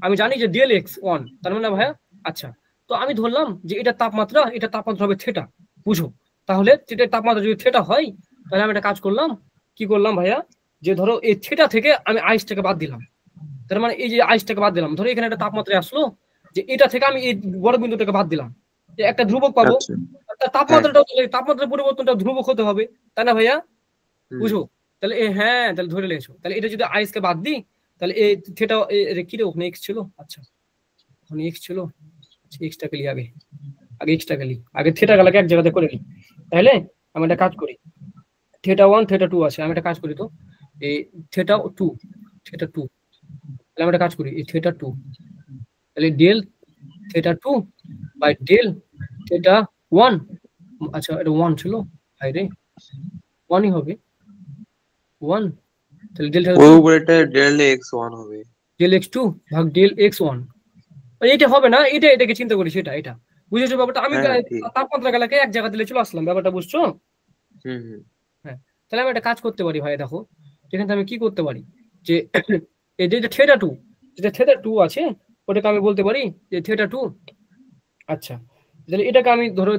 আমি জানি যে ডেল এক্স ওয়ান, তার মানে ভাইয়া, আচ্ছা, তো আমি ধরলাম যে এটা তাপমাত্রা হবে থেটা, বুঝো? তাহলে যেটা তাপমাত্রা যদি থেটা হয়, তাহলে আমি একটা কাজ করলাম, কি করলাম ভাইয়া, যে ধরো এই থেটা থেকে আমি আইসটাকে বাদ দিলাম, তার মানে এই যে আইসটাকে বাদ দিলাম, ধরো এখানে একটা তাপমাত্রা আসলো, যে এটা থেকে আমি এই বড় বিন্দুটাকে বাদ দিলাম, যে একটা ধ্রুবক পাবো, তাপমাত্রার পরিবর্তনটা ধ্রুবক হতে হবে, তাই না ভাইয়া? বুঝো? তাহলে হ্যাঁ, তাহলে ধরে লেছো, তাহলে এটা যদি আইসকে বাদ দিই, তাহলে এই থেটা কি রে, ওখানে এক্স ছিল, আচ্ছা ওখানে এক্স ছিল, এক্সটাকে লি আগে এক্সটাকে লি আগে থেটা গেলাকে এক জায়গাতে করে নি। তাহলে আমি একটা কাজ করি, থেটা ওয়ান থেটা টু আছে, আমি একটা কাজ করি তো, এই থেটা টু তাহলে আমি একটা কাজ করি, এই থেটা টু, তাহলে del theta two by del theta one, আচ্ছা এটা ওয়ান ছিল, হাই রে, ওয়ানই হবে, ওয়ান, তাহলে ডেল ডেল এক্স ওয়ান হবে, ডেল এক্স টু ভাগ ডেল এক্স ওয়ান, এটা হবে না, এটাকে চিন্তা করি, এটা বুঝেছো ব্যাপারটা? আমি তাপমাত্রা গেলাকে এক জায়গা দিলে চলে আসলাম, ব্যাপারটা বুঝছো? হ্যাঁ, তাহলে আমি একটা কাজ করতে পারি ভাই, দেখো এখানে আমি কি করতে পারি, যে এই যে থেটা টু আছে, ওটাকে আমি বলতে পারি যে থেটা টু, আচ্ছা তাহলে এটাকে আমি ধরো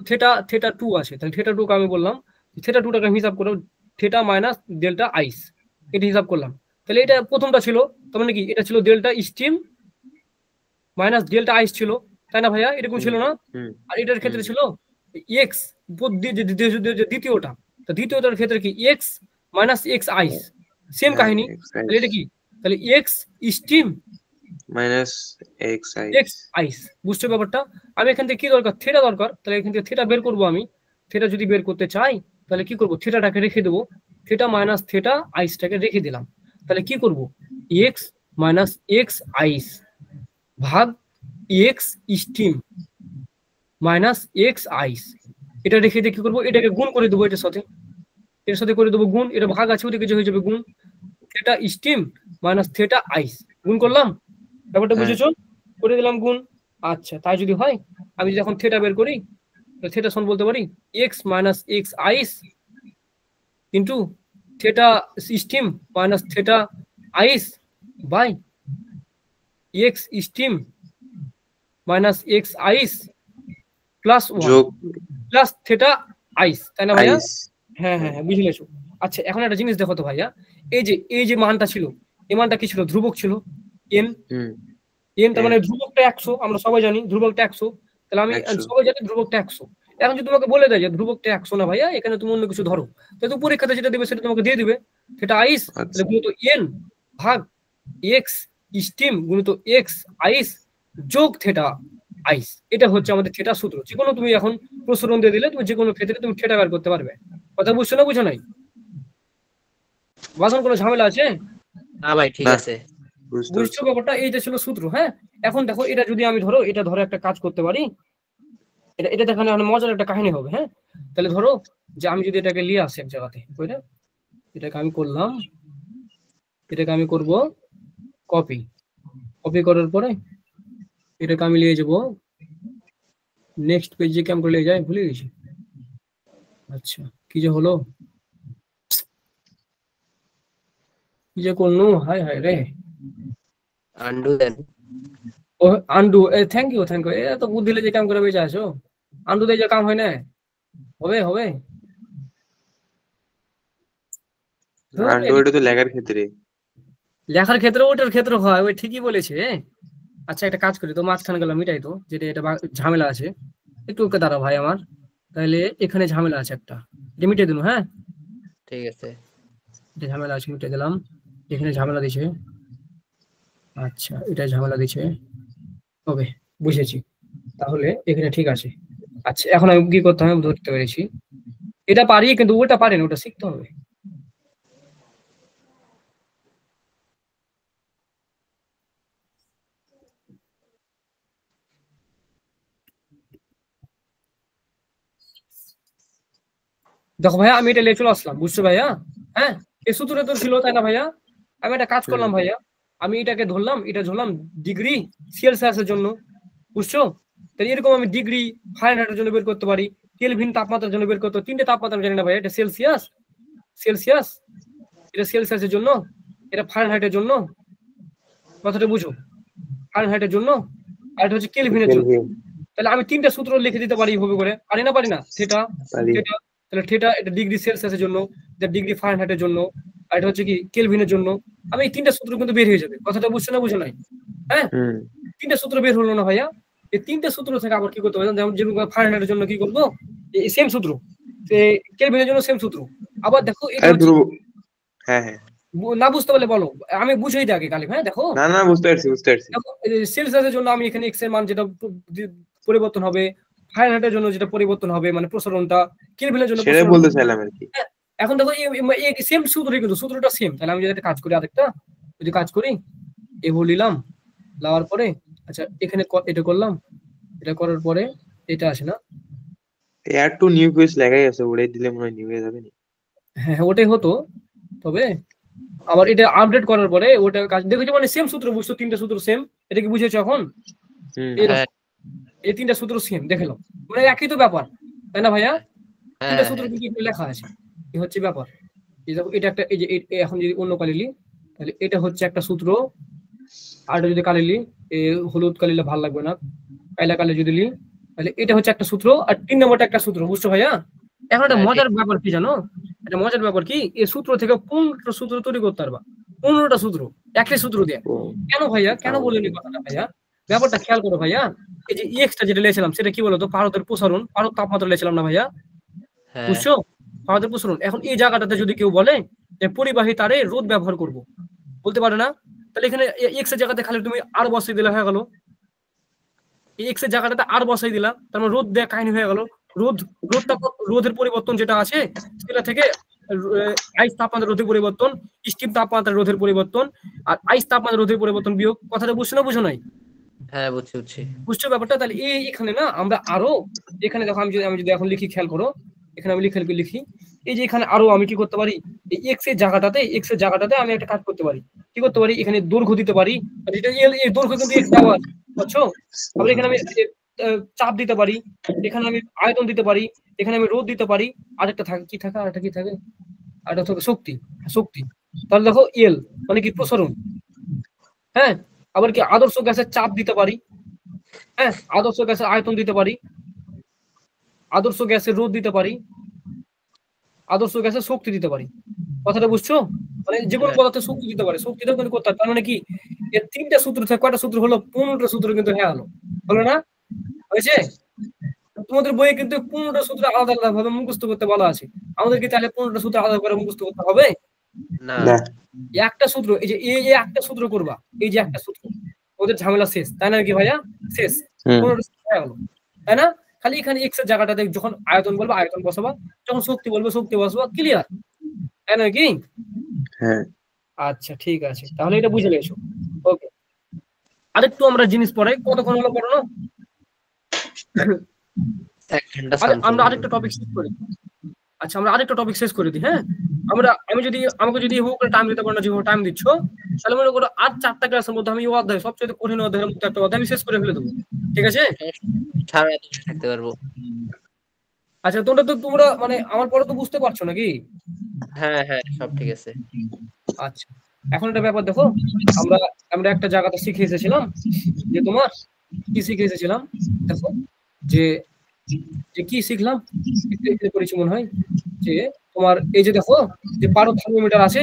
থেটা টু আছে, তাহলে থেটা টু কে আমি বললাম থিটা 2টাকে আমি হিসাব করব থিটা মাইনাস ডেল্টা আইস, এটা হিসাব করলাম। তাহলে এটা প্রথমটা ছিল, তার মানে কি এটা ছিল ডেল্টা স্টিম মাইনাস ডেল্টা আইস ছিল, তাই না ভাইয়া? এরকম ছিল না? হুম আর এটার ক্ষেত্রে ছিল এক্স, দ্বিতীয়টা, তো দ্বিতীয়টার ক্ষেত্রে কি x minus x ice, same কাহিনী। তাহলে এটা কি, তাহলে x steam minus x x ice, বুঝছো ব্যাপারটা? আমি এখান থেকে কি দরকার, থিটা দরকার, তাহলে এখান থেকে থিটা বের করবো আমি। থিটা যদি বের করতে চাই তাহলে কি করব, থিটাটাকে রেখে দেবো, থিটা মাইনাস থিটা আইসটাকে রেখে দিলাম। তাহলে কি করব, এক্স মাইনাস এক্স আইস ভাগ x steam minus x ice, এটা রেখে দিয়ে কি করবো, এটাকে গুণ করে দেবো এটার সাথে করে দেবো গুণ, এটা ভাগ আছে ওদিকে যে হয়ে যাবে গুণ, থিটা স্টিম মাইনাস থিটা আইস, গুণ করলাম, ব্যাপারটা বুঝেছো? করে দিলাম গুণ। আচ্ছা, তাই যদি হয় আমি যদি এখন থিটা বের করি, তাহলে থিটা সমান বলতে পারি x minus x ice into theta steam minus theta ice by x steam minus x ice plus যোগ প্লাস থিটা আইস, তাই না ভাইয়া? আইস। হ্যাঁ হ্যাঁ হ্যাঁ, বুঝে গেছো। আচ্ছা, এখন একটা জিনিস দেখো তো ভাইয়া, এই যে মানটা ছিল, এই মানটা কি ছিল, ধ্রুবক ছিল এন, এন তার মানে ধ্রুবকটা 100, আমরা সবাই জানি ধ্রুবকটা 100, তাহলে আমি 100 সবাই জানি ধ্রুবকটা 100। এখন যদি তোমাকে বলে দেয় যে ধ্রুবকটা 100 না ভাইয়া, এখানে তুমি অন্য কিছু ধরো, তাহলে তো পরীক্ষাতে যেটা দেবে সেটা তোমাকে দিয়ে দিবে, সেটা আইস, তাহলে গুণিত এন ভাগ এক্স স্টিম গুণিত এক্স আইস যোগ থিটা আইস, এটা হচ্ছে আমাদের থিটা সূত্র। যে কোনো তুমি এখন প্রসারণ দিয়ে দিলে তুমি যে কোনো ক্ষেত্রে তুমি থিটা বের করতে পারবে। কথা বুঝছো না বুঝো নাই? বাসন কোনো ঝামেলা আছে? না ভাই ঠিক আছে, বুঝছো ব্যাপারটা? এইটা ছিল সূত্র। হ্যাঁ, এখন দেখো এটা যদি আমি এটা ধরো একটা কাজ করতে পারি, এটা দেখানো অনেক মজার একটা কাহিনী হবে। হ্যাঁ, তাহলে ধরো যে আমি যদি এটাকে নিয়ে আসি এক জায়গাতে, এটাকে আমি করলাম, এটাকে আমি করব কপি করার পরে এটাকে আমি নিয়ে যাব নেক্সট পেজে, কেমন করে নিয়ে যায় ভুলে গেছি। আচ্ছা, কি যে হলো, কি যে করলো, হায় হায় রে, আন্ডু দেন। ও আন্ডু, থ্যাংক ইউ এ তো বুদ্ধি দিলে যে কাম করে বেঁচে আসো, আন্ডু দিয়ে যে কাম হয় না, হবে হবে আন্ড্রয়েডে তো লেখার ক্ষেত্রে ওটার ক্ষেত্রে হয়, ওই ঠিকই বলেছে। আচ্ছা, একটা কাজ করি তো, মাঝখানে গেলাম মিটাই তো, যেটা এটা ঝামেলা আছে, একটু ওকে দাঁড়া ভাই আমার, তাহলে এখানে ঝামেলা আছে একটা, এটা মিটে দিন। হ্যাঁ ঠিক আছে, এটা ঝামেলা আছে, মিটে দিলাম। এখানে ঝামেলা দিছে, আচ্ছা এটা ঝামেলা দিছে, ওকে বুঝেছি। তাহলে এখানে ঠিক আছে। আচ্ছা, এখন আমি কি করতে হবে আমি ধরতে পেরেছি, এটা পারি কিন্তু ওটা পারি না, ওটা শিখতে হবে। দেখো ভাইয়া, আমি এটা নিয়ে চলে আসলাম, বুঝছো ভাইয়া? হ্যাঁ, এই সূত্রটা তো ছিল, তাই না ভাইয়া? আমি একটা কাজ করলাম ভাইয়া, আমি এটাকে ধরলাম, এটা ধরলাম ডিগ্রি সেলসিয়াসের জন্য, বুঝছো? তাহলে এরকম আমি ডিগ্রি ফারেনহাইটের জন্য বের করতে পারি, কেলভিন তাপমাত্রার জন্য বের করতে, তিনটে তাপমাত্রা জানি না ভাইয়া, এটা সেলসিয়াস এটা সেলসিয়াসের জন্য, এটা ফারেনহাইটের জন্য, কথাটা বুঝো, ফারেনহাইটের জন্য, আর এটা হচ্ছে কেলভিনের জন্য। তাহলে আমি তিনটা সূত্র লিখে দিতে পারি এইভাবে করে, পারি না? থিটা, তাহলে থিটা এটা ডিগ্রি সেলসিয়াসের জন্য, এটা ডিগ্রি ফারেনহাইটের জন্য, আর এটা হচ্ছে কি কেলভিনের জন্য। আমি এই তিনটা সূত্র কিন্তু বের হয়ে যাবে, কথাটা বুঝছো না বুঝো নাই? হ্যাঁ, তিনটা সূত্র বের হলো না ভাইয়া? এই তিনটা সূত্র থেকে আবার কি করতে হবে, যেমন ফারেনহাইটের জন্য কি করবো, এই সেম সূত্র, কেলভিনের জন্য সেম সূত্র। আবার দেখো এটা হ্যাঁ হ্যাঁ, না বুঝতে পারলে বলো, আমি বুঝেই দিই আগে গালিব। হ্যাঁ দেখো, না বুঝতে পারছি দেখো সেলসিয়াসের জন্য আমি এখানে এক্স এর মান যেটা পরিবর্তন হবে, ফারেনহাইটের জন্য যেটা পরিবর্তন হবে মানে প্রসারণটা, কেলভিনের জন্য সেটাই বলতে চাইলাম আর কি। এখন দেখো সেম সূত্রই, কিন্তু সূত্রটা সেম। তাহলে আমি যদি একটা কাজ করি, আরেকটা যদি কাজ করি, এ বলিলাম লাওয়ার পরে, আচ্ছা এখানে এটা করলাম, এটা করার পরে এটা আসে না, এয়ার টু নিউ পেজ লেখাই আছে, ওটাই দিলে মনে হয় নিউ হয়ে যাবে না? হ্যাঁ ওটাই হতো, তবে আবার এটা আপডেট করার পরে ওটা কাজ দেখেছো, মানে সেম সূত্র, বুঝছো? তিনটা সূত্র সেম, এটা কি বুঝেছো এখন? এই তিনটা সূত্র সেম, দেখে নাও, মানে একই তো ব্যাপার, তাই না ভাইয়া? তিনটা সূত্র কিন্তু লেখা আছে, এই হচ্ছে ব্যাপার। এটা একটা, এই যে এখন যদি অন্য কালিলি, তাহলে এটা হচ্ছে একটা সূত্র, আর যদি কালিলি হলুদ কালিলে ভালো লাগবে না, কাইলা কালি যদি লি, তাহলে এটা হচ্ছে একটা সূত্র, আর 3 নম্বরটা একটা সূত্র, বুঝছো ভাইয়া? এখন একটা হ্যাঁ, মজার ব্যাপার কি জানো, একটা মজার ব্যাপার কি, এই সূত্র থেকে 15টা সূত্র তৈরি করতে পারবা, 15টা সূত্র একই সূত্র দিয়ে। ও, কেন ভাইয়া, কেন বললেন এই কথাটা ভাইয়া? ব্যাপারটা খেয়াল করো ভাইয়া, এই যে এক্সটা যেটা লিখেছিলাম সেটা কি বলতো, ভারতের প্রসারণ, ভারত তাপমাত্রা লিখেছিলাম না ভাইয়া, হ্যাঁ, বুঝছো? ভারতের প্রসারণ। এখন এই জায়গাটাতে যদি কেউ বলে যে পরিবাহী তারে রোদ ব্যবহার করব, বলতে পারে না, তাহলে এখানে এক্স এর জায়গাতে খালি তুমি আর বসাই দিলে হয়ে গেল, এক্স এর জায়গাটাতে আর বসাই দিলা, তার মানে রোদ দেয়া কাহিনী হয়ে গেল। রোদের পরিবর্তন যেটা আছে সেটা থেকে আইস তাপমাত্রা রোধের পরিবর্তন, স্টিম তাপমাত্রা রোধের পরিবর্তন, আর আইস তাপমাত্রা রোধের পরিবর্তন বিয়োগ। কথাটা বুঝছো না বুঝো নাই? হ্যাঁ, বুঝছি। বুঝছো ব্যাপারটা? তাহলে এখানে না আমরা আরো, এখানে দেখো আমি যদি এখন লিখি, খেয়াল করো, এখানে আমি লিখি, এই যে এখানে আরো আমি কি করতে পারি, এই এক্স এর জায়গাটাতে আমি একটা কাজ করতে পারি, কি করতে পারি, এখানে দৈর্ঘ্য দিতে পারি, আর এটা এই দৈর্ঘ্য কিন্তু এক্স দেওয়া আছে, বুঝছো? আবার এখানে আমি চাপ দিতে পারি, এখানে আমি আয়তন দিতে পারি, এখানে আমি রোধ দিতে পারি, আরেকটা থাকে কি থাকে, আরেকটা কি থাকে, আরেকটা থাকে শক্তি। তাহলে দেখো এল মানে কি, প্রসারণ। হ্যাঁ, আবার কি আদর্শ গ্যাসের চাপ দিতে পারি, হ্যাঁ, আদর্শ গ্যাসের আয়তন দিতে পারি, আদর্শ গ্যাসের রোধ দিতে পারি, আদর্শ গ্যাসের শক্তি দিতে পারি। কথাটা বুঝছো? মানে যে কোনো পদার্থে শক্তি দিতে পারে, শক্তিটাও কিন্তু করতে পারে। তার মানে কি, এর 3টা সূত্র থেকে কয়টা সূত্র হলো, 15টা সূত্র কিন্তু হয়ে গেল, হলো না? হয়েছে? তোমাদের বইয়ে কিন্তু 15টা সূত্র আলাদা আলাদা ভাবে মুখস্থ করতে বলা আছে, আমাদের কি তাহলে 15টা সূত্র আলাদা করে মুখস্থ করতে হবে? না, না, একটা সূত্র, এই যে এই একটা সূত্র করবা, এই যে একটা সূত্র, ওদের ঝামেলা শেষ, তাই না কি ভাইয়া? শেষ, 15টা সূত্র হয়ে গেল, তাই না? খালি এখানে এক্স এর জায়গাটাতে যখন আয়তন বলবো আয়তন বসাবা, যখন শক্তি বলবো শক্তি বসাবা, ক্লিয়ার, তাই না কি? হ্যাঁ, আচ্ছা ঠিক আছে, তাহলে এটা বুঝে নিয়েছো। ওকে, আরেকটু আমরা জিনিস পড়াই, কতক্ষণ হলো পড়ানো? 1 ঘন্টা আমরা আরেকটা টপিক শেষ করি। আচ্ছা, আমরা আরেকটা টপিক শেষ করে দিই। হ্যাঁ, আমাকে যদি হোক টাইম দিতে পারো না, যেভাবে টাইম দিচ্ছ, তাহলে মনে করো আর 4টা ক্লাসের মধ্যে আমি অধ্যায়, সবচেয়ে কঠিন অধ্যায়ের মধ্যে একটা অধ্যায় আমি শেষ করে ফেলে দেবো, ঠিক আছে? সারা রাত বসে থাকতে পারবো। আচ্ছা, তোমরা মানে আমার পরে তো বুঝতে পারছো নাকি? হ্যাঁ, সব ঠিক আছে। আচ্ছা, এখন একটা ব্যাপার দেখো, আমরা একটা জায়গাতে শিখে এসেছিলাম, যে তোমার কি শিখে এসেছিলাম দেখো, যে কি শিখলাম, একটু করেছি মনে হয়, যে তোমার এই যে দেখো, যে পারো থার্মোমিটার আছে,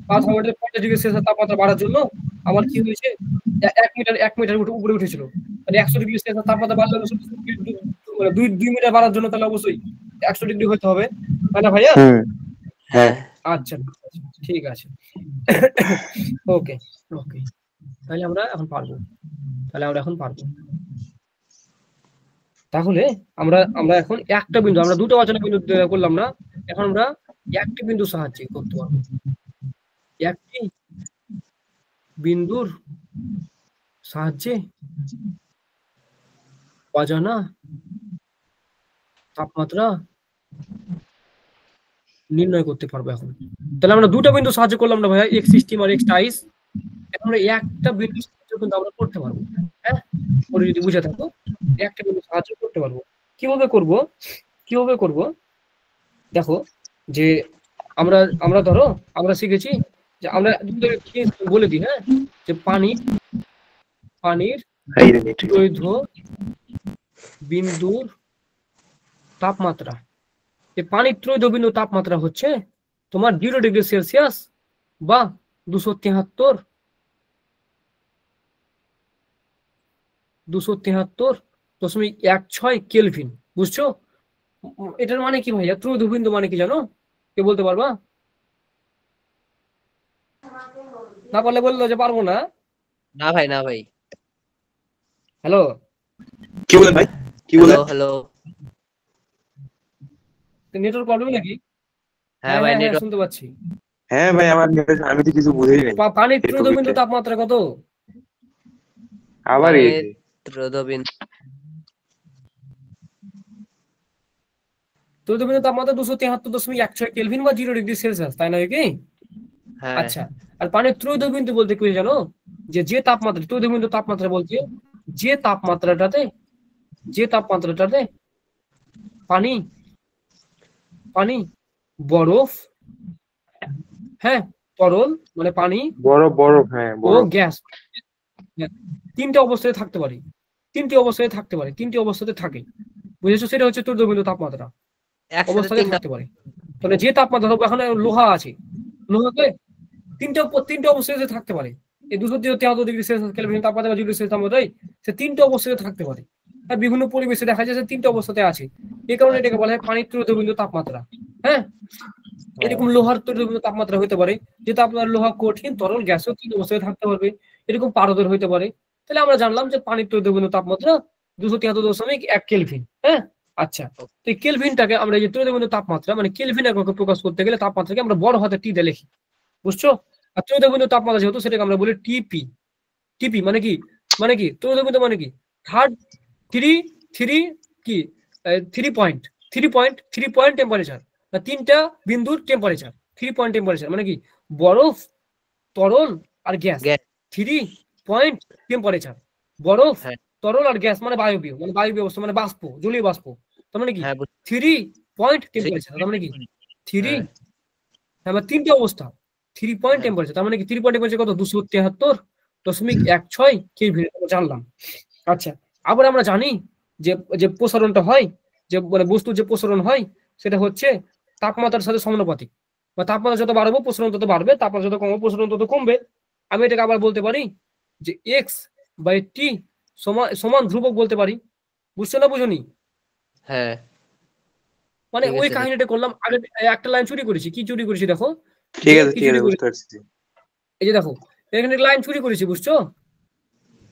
পারো থার্মোমিটার 50 ডিগ্রি সেলসিয়াস তাপমাত্রা বাড়ার জন্য আমার কি হয়েছে, 1 মিটার উপরে উঠেছিল, মানে 100 ডিগ্রি সেলসিয়াস তাপমাত্রা বাড়লে অবশ্যই 2 মিটার বাড়ার জন্য তাহলে অবশ্যই 100 ডিগ্রি হতে হবে, তাই না ভাইয়া? হ্যাঁ, আচ্ছা ঠিক আছে, ওকে, তাহলে আমরা এখন পারবো, তাহলে আমরা এখন একটা বিন্দু, আমরা দুটো অজানা বিন্দু করলাম না, এখন আমরা একটি বিন্দু সাহায্যে করতে পারবো, একটি বিন্দুর সাহায্যে অজানা তাপমাত্রা নির্ণয় করতে পারবো এখন। তাহলে আমরা দুটো বিন্দু সাহায্য করলাম না ভাইয়া, এক্স স্টিম আর এক্স আইস, এখন আমরা একটা বিন্দু সাহায্য কিন্তু আমরা করতে পারবো। হ্যাঁ, ওটা যদি বুঝে থাকো, একটা বিন্দু সাহায্য করতে পারবো। কিভাবে করব দেখো, যে আমরা ধরো আমরা শিখেছি যে আমরা বলে দিই, হ্যাঁ, যে পানির দৈর্ঘ্য বিন্দুর তাপমাত্রা, যে পানির দৈর্ঘ্য বিন্দুর তাপমাত্রা হচ্ছে তোমার 0 ডিগ্রি সেলসিয়াস বা 273.16 কেলভিন, বুঝছো? এটার মানে কি ভাইয়া, ত্রৈধ বিন্দু মানে কি জানো, কে বলতে পারবা? না পারলে বললো যে পারবো না। না ভাই। হ্যালো, কি বলেন ভাই, কি বলেন? হ্যালো। নেটওয়ার্ক প্রবলেম নাকি? হ্যাঁ ভাই, নেটওয়ার্ক। শুনতে পাচ্ছি। হ্যাঁ ভাই, আমার আমি তো কিছু বুঝেই নাই পানির ত্রৈধ বিন্দু তাপমাত্রা কত? আবার ত্রৈধ বিন্দু তাপমাত্রা 273.16 কেলভিন বা 0 ডিগ্রি সেলসিয়াস, তাই নয় কি? আচ্ছা, আর পানির ত্রৈধ বিন্দু বলতে কি জানো, যে তাপমাত্রা, ত্রৈধ বিন্দু তাপমাত্রা বলতে যে তাপমাত্রাটাতে পানি বরফ, হ্যাঁ, তরল মানে পানি, বরফ, হ্যাঁ, ও গ্যাস, তিনটে অবস্থায় থাকতে পারে, তিনটি অবস্থাতে থাকে, বুঝেছো? সেটা হচ্ছে ত্রৈধ বিন্দু তাপমাত্রা। একসাথে অবস্থাতে তিনটা থাকতে পারে। তাহলে যে তাপমাত্রা, ধরো এখন লোহা আছে, লোহাকে তিনটে অবস্থাতে থাকতে পারে। এই 273 ডিগ্রি সেলসিয়াস কেলভিন তাপমাত্রা বা 0 সেলসিয়াস তাপমাত্রায় সে তিনটে অবস্থাতে থাকতে পারে। আর বিভিন্ন পরিবেশে দেখা যায় যে তিনটে অবস্থাতে আছে। এই কারণে এটাকে বলা হয় পানির তরল বিন্দু তাপমাত্রা। হ্যাঁ, এরকম লোহার তরল বিন্দু তাপমাত্রা হতে পারে, যেটা আপনার লোহা কঠিন, তরল, গ্যাসও তিন অবস্থায় থাকতে পারবে। এরকম পারদের হতে পারে। তাহলে আমরা জানলাম যে পানির তরল বিন্দু তাপমাত্রা 273.1 কেলভিন। হ্যাঁ, আচ্ছা, তো এই কেলভিনটাকে আমরা এই যে তরল বিন্দু তাপমাত্রা মানে কেলভিন এককে প্রকাশ করতে গেলে তাপমাত্রাকে আমরা বড় হাতে টি দিয়ে লিখি, বুঝছো? আর তরল বিন্দু তাপমাত্রা যেহেতু, সেটাকে আমরা বলি টিপি। টিপি মানে কি? তরল বিন্দু মানে কি? থার্ড থ্রি থ্রি কি 3 পয়েন্ট টেম্পারেচার, তিনটা বিন্দুর টেম্পারেচার। 3 পয়েন্ট টেম্পারেচার মানে কি? বরফ, তরল আর গ্যাস। গ্যাস। 3 পয়েন্ট টেম্পারেচার, বরফ, হ্যাঁ। তরল আর গ্যাস মানে বায়বীয়, মানে বায়বীয় অবস্থা মানে বাষ্প, জলীয় বাষ্প। তার মানে কি? হ্যাঁ 3 পয়েন্ট টেম্পারেচার, তার মানে কি? থ্রি, হ্যাঁ, মানে তিনটে অবস্থা। 3 পয়েন্ট টেম্পারেচার, তার মানে কি? 3 পয়েন্ট টেম্পারেচার কত? 273.16 কেলভিন জানলাম। আচ্ছা, আবার আমরা জানি যে যে প্রসারণটা হয়, যে মানে বস্তুর যে প্রসারণ হয়, সেটা হচ্ছে তাপমাত্রার সাথে সমানুপাতিক। বা তাপমাত্রা যত বাড়বে প্রসারণ তত বাড়বে, তাপমাত্রা যত কমবে প্রসারণ তত কমবে। আমি এটাকে আবার বলতে পারি যে x/t সমান ধ্রুবক বলতে পারি। বুঝছো না বুঝুনি? হ্যাঁ, মানে ঠিক ওই আছে। কাহিনীটা করলাম। আগে একটা লাইন চুরি করেছি। কি চুরি করেছি দেখো, ঠিক আছে, কি ঠিক চুরি আছে, করেছি? বুঝতে পারছি। এই যে দেখো, এখানে লাইন চুরি করেছি, বুঝছো?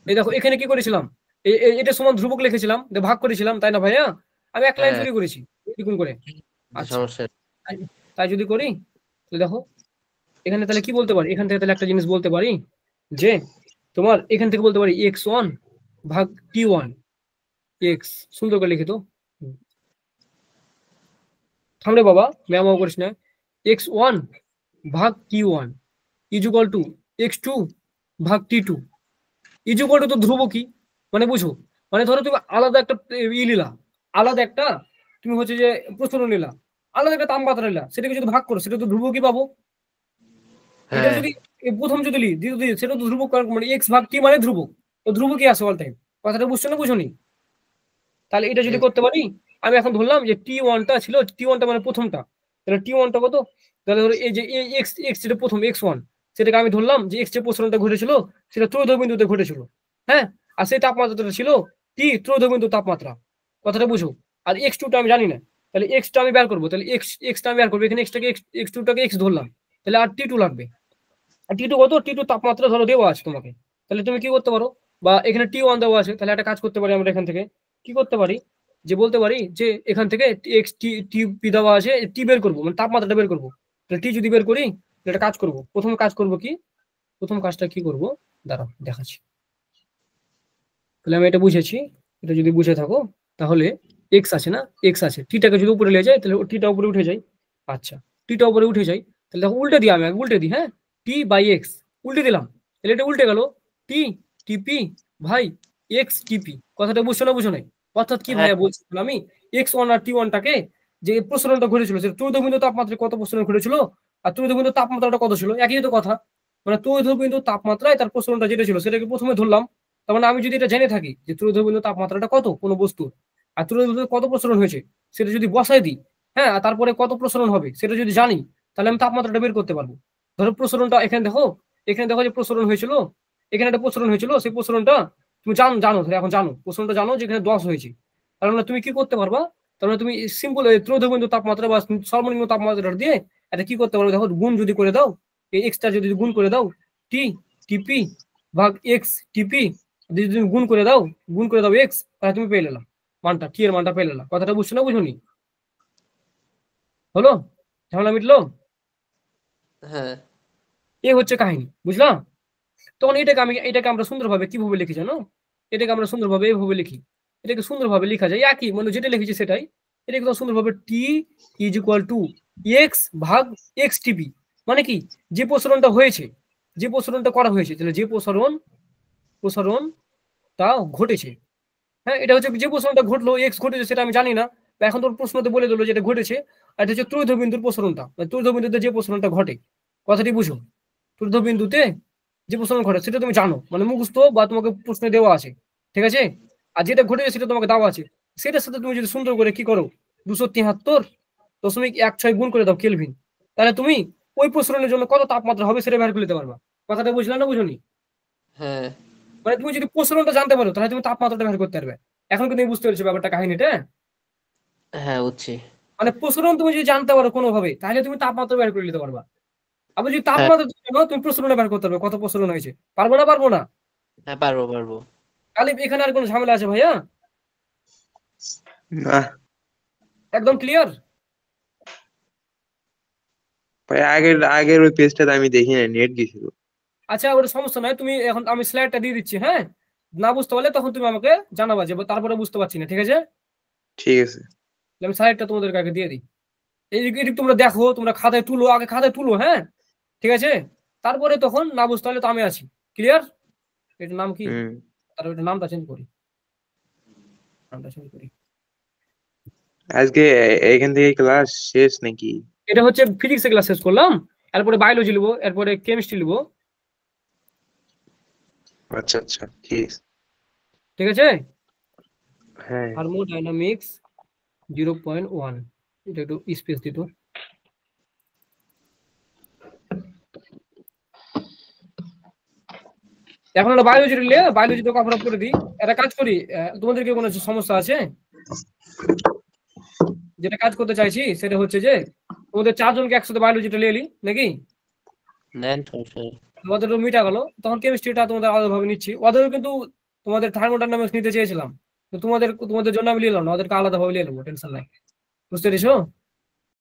এই দেখো, এখানে কি করেছিলাম, এটা সমান ধ্রুবক লিখেছিলাম, ভাগ করেছিলাম, তাই না ভাইয়া? আমি এক লাইন হ্যাঁ, চুরি করেছি এরকম করে। আচ্ছা, সমস্যা নেই। তাই যদি করি, তাহলে দেখো এখানে তাহলে কি বলতে পারি, এখান থেকে তাহলে একটা জিনিস বলতে পারি যে তোমার এখান থেকে বলতে পারি x1 ভাগ t1, এক্স সুন্দর করে লিখিত, থামরে বাবা ম্যাম করিস না, x1 ভাগ t1 ইজুকাল টু x2 ভাগ t2 ইজুকাল টু তো ধ্রুবকই, মানে বুঝো, মানে ধরো তুমি আলাদা একটা নিলা, আলাদা একটা তুমি হচ্ছে যে প্রচলন নিলা, আলাদা একটা তাপমাত্রা নিলা, সেটাকে যদি ভাগ করো সেটা তো ধ্রুবকই পাবো। এটা হ্যাঁ, যদি প্রথম যদি লি দ্বিতীয় যদি, সেটা তো ধ্রুবক, মানে x ভাগ t মানে ধ্রুবক, তো ধ্রুবকই আসে অল টাইম। কথাটা বুঝছো না বুঝোনি? তাহলে এটা যদি করতে পারি, আমি এখন ধরলাম যে t1টা ছিল, t1টা মানে প্রথমটা, তাহলে t1টা কত? তাহলে ধরো এই যে x যেটা প্রথম x1, সেটাকে আমি ধরলাম যে x যে প্রসারণটা ঘটেছিল সেটা ত্রয়োদশ বিন্দুতে ঘটেছিল। হ্যাঁ, আর সেই তাপমাত্রাটা ছিল t ত্রয়োদশ বিন্দু তাপমাত্রা। কথাটা বুঝো। আর x2টা আমি জানি না, তাহলে x টা আমি বের করবো, তাহলে x টা আমি বের করবো, এখানে x2টাকে x ধরলাম, তাহলে আর t2 লাগবে। আর t2 কত? t2 তাপমাত্রা ধরো দেওয়া আছে তোমাকে, তাহলে তুমি কি করতে পারো, বা এখানে t1 দেওয়া আছে, তাহলে একটা কাজ করতে পারি আমরা এখান থেকে, কি করতে পারি, যে বলতে পারি যে এখান থেকে এক্স টি দেওয়া আছে, টি বের করবো, মানে তাপমাত্রাটা বের করবো। তাহলে টি যদি বের করি, একটা কাজ করবো, প্রথম কাজ করবো কি, প্রথম কাজটা কি করবো, দাঁড়াও দেখাচ্ছি। তাহলে আমি এটা বুঝেছি, এটা যদি বুঝে থাকো, তাহলে এক্স আছে না, এক্স আছে, টিটাকে যদি উপরে নিয়ে যায় তাহলে টিটা উপরে উঠে যায়। আচ্ছা, টিটা উপরে উঠে যায়, তাহলে দেখো উল্টে দিই, আমি আগে উল্টে দিই। হ্যাঁ, টি বাই এক্স উল্টে দিলাম, তাহলে এটা উল্টে গেল, টি টিপি ভাই এক্স টিপি। কথাটা বুঝছো না বুঝো নাই? অর্থাৎ কি হ্যাঁ, ভাইয়া বলছিলাম আমি, x1 আর t1টাকে যে প্রসারণটা ঘটেছিল সেটা চৌদ্দ বিন্দু তাপমাত্রায় কত প্রসারণ ঘটেছিল, আর চৌদ্দ বিন্দু তাপমাত্রাটা কত ছিল, একই তো কথা। মানে চৌদ্দ বিন্দু তাপমাত্রায় তার প্রসারণটা যেটা ছিল সেটাকে প্রথমে ধরলাম। তার মানে আমি যদি এটা জেনে থাকি যে চৌদ্দ বিন্দু তাপমাত্রাটা কত কোনো বস্তুর, আর চৌদ্দ বিন্দু কত প্রসারণ হয়েছে সেটা যদি বসাই দিই, হ্যাঁ, আর তারপরে কত প্রসারণ হবে সেটা যদি জানি, তাহলে আমি তাপমাত্রাটা বের করতে পারবো। ধরো প্রসারণটা এখানে দেখো, এখানে দেখো যে প্রসারণ হয়েছিল, এখানে একটা প্রসারণ হয়েছিল, সেই প্রসারণটা তুমি জানো ধরো, এখন জানো প্রসারণটা জানো যে এখানে 10 হয়েছে। তার মানে তুমি কি করতে পারবা, তার মানে তুমি সিম্পল ত্রয়োদশ বিন্দু তাপমাত্রা বা সর্বনিম্ন তাপমাত্রা দিয়ে এটা কি করতে পারবে, দেখো গুণ যদি করে দাও, এই এক্সটা যদি গুণ করে দাও, টি টিপি ভাগ এক্স টিপি যদি তুমি গুণ করে দাও এক্স, তাহলে তুমি পেয়ে নিলাম মানটা, টি এর মানটা পেয়ে নিলাম। কথাটা বুঝছো না বুঝুনি? হলো, ঝামেলা মিটলো? হ্যাঁ, এ হচ্ছে কাহিনী, বুঝলাম? তখন এটাকে আমরা সুন্দরভাবে কিভাবে লিখি জানো, এটাকে আমরা সুন্দরভাবে এভাবে লিখি, এটাকে সুন্দরভাবে লেখা যায় একই, মানে যেটা লিখেছি সেটাই, এটাকে তো সুন্দরভাবে টি ইজ ইকুয়াল টু এক্স ভাগ এক্স টিপি। মানে কি, যে প্রসারণটা হয়েছে, যে প্রসারণটা করা হয়েছে, তাহলে যে প্রসারণটা ঘটেছে, হ্যাঁ, এটা হচ্ছে যে প্রসারণটা ঘটলো, এক্স ঘটেছে সেটা আমি জানি না, এখন তোর প্রশ্নতে বলে দিল যেটা ঘটেছে, আর এটা হচ্ছে ত্রৈধ বিন্দুর প্রসারণটা, ত্রৈধ বিন্দুতে যে প্রসারণটা ঘটে। কথাটি বুঝো, ত্রৈধ বিন্দুতে যে প্রসারণ ঘটে সেটা তুমি জানো, মানে মুখস্থ বা তোমাকে প্রশ্নে দেওয়া আছে, ঠিক আছে? আর যেটা ঘটেছে সেটা তোমাকে দেওয়া আছে, সেটার সাথে তুমি যদি সুন্দর করে কি করো, 273 0.16 গুণ করে দাও কেলভিন, তাহলে তুমি ওই প্রসারণের জন্য কত তাপমাত্রা হবে সেটা বের করে নিতে পারবা। কথাটা বুঝলা না বুঝনি? হ্যাঁ মানে তুমি যদি প্রসারণটা জানতে পারো তাহলে তুমি তাপমাত্রাটা বের করতে পারবে। এখন কিন্তু তুমি বুঝতে পেরেছো ব্যাপারটা, কাহিনীটা? হ্যাঁ বুঝছি। মানে প্রসারণ তুমি যদি জানতে পারো কোনোভাবে তাহলে তুমি তাপমাত্রা বের করে নিতে পারবা। আবার যদি হ্যাঁ তাপমাত্রা জানো তুমি প্রসারণটা বের করতে পারবে, কত প্রসারণ হয়েছে। পারবো না? পারবো না? হ্যাঁ পারবো পারবো। তাহলে এখানে আর কোনো ঝামেলা আছে ভাইয়া? না একদম ক্লিয়ার? ভাই, আগের ওই পেজটাতে আমি দেখি না, নেট গেছিল। আচ্ছা ওটা সমস্যা নয়, তুমি এখন আমি স্লাইডটা দিয়ে দিচ্ছি, হ্যাঁ? না বুঝতে পারলে তখন তুমি আমাকে জানাবা যে তারপরে বুঝতে পারছি না, ঠিক আছে? ঠিক আছে। তাহলে আমি স্লাইডটা তোমাদের আগে দিয়ে দিই। এই তোমরা দেখো, তোমরা খাতায় তুলো, আগে খাতায় তুলো, হ্যাঁ? ঠিক আছে, তারপরে তখন না বুঝতে পারলে তো আমি আছি। ক্লিয়ার? এটার নাম কি? হুম। তার ওইটার নামটা চেঞ্জ করি, নামটা চেঞ্জ করি। আজকে এখান থেকে ক্লাস শেষ নাকি? এটা হচ্ছে ফিজিক্সের ক্লাস শেষ করলাম, এরপরে বায়োলজি লিখবো, এরপরে কেমিস্ট্রি লিখবো। আচ্ছা আচ্ছা, ঠিক আছে। ঠিক আছে, হ্যাঁ থার্মোডাইনামিক্স 0.1, এটা একটু স্পেস দিত। এখন আমরা বায়োলজি নিলে বায়োলজিতে কভার আপ করে দিই। একটা কাজ করি, তোমাদের কি কোনো সমস্যা আছে? যেটা কাজ করতে চাইছি সেটা হচ্ছে যে তোমাদের 4 জনকে একসাথে বায়োলজিটা নিয়ে এলি নাকি, নেন সমস্যা নেই। ওদেরও মিটা গেল। তখন কেমিস্ট্রিটা তোমাদের আলাদাভাবে নিচ্ছি, ওদেরও কিন্তু তোমাদের থার্মোডাইনামিক্স নিতে চেয়েছিলাম, তো তোমাদের তোমাদের জন্য আমি নিলাম না, ওদেরকে আলাদাভাবে নিয়ে নেবো, টেনশন নাই। বুঝতে পেরেছো?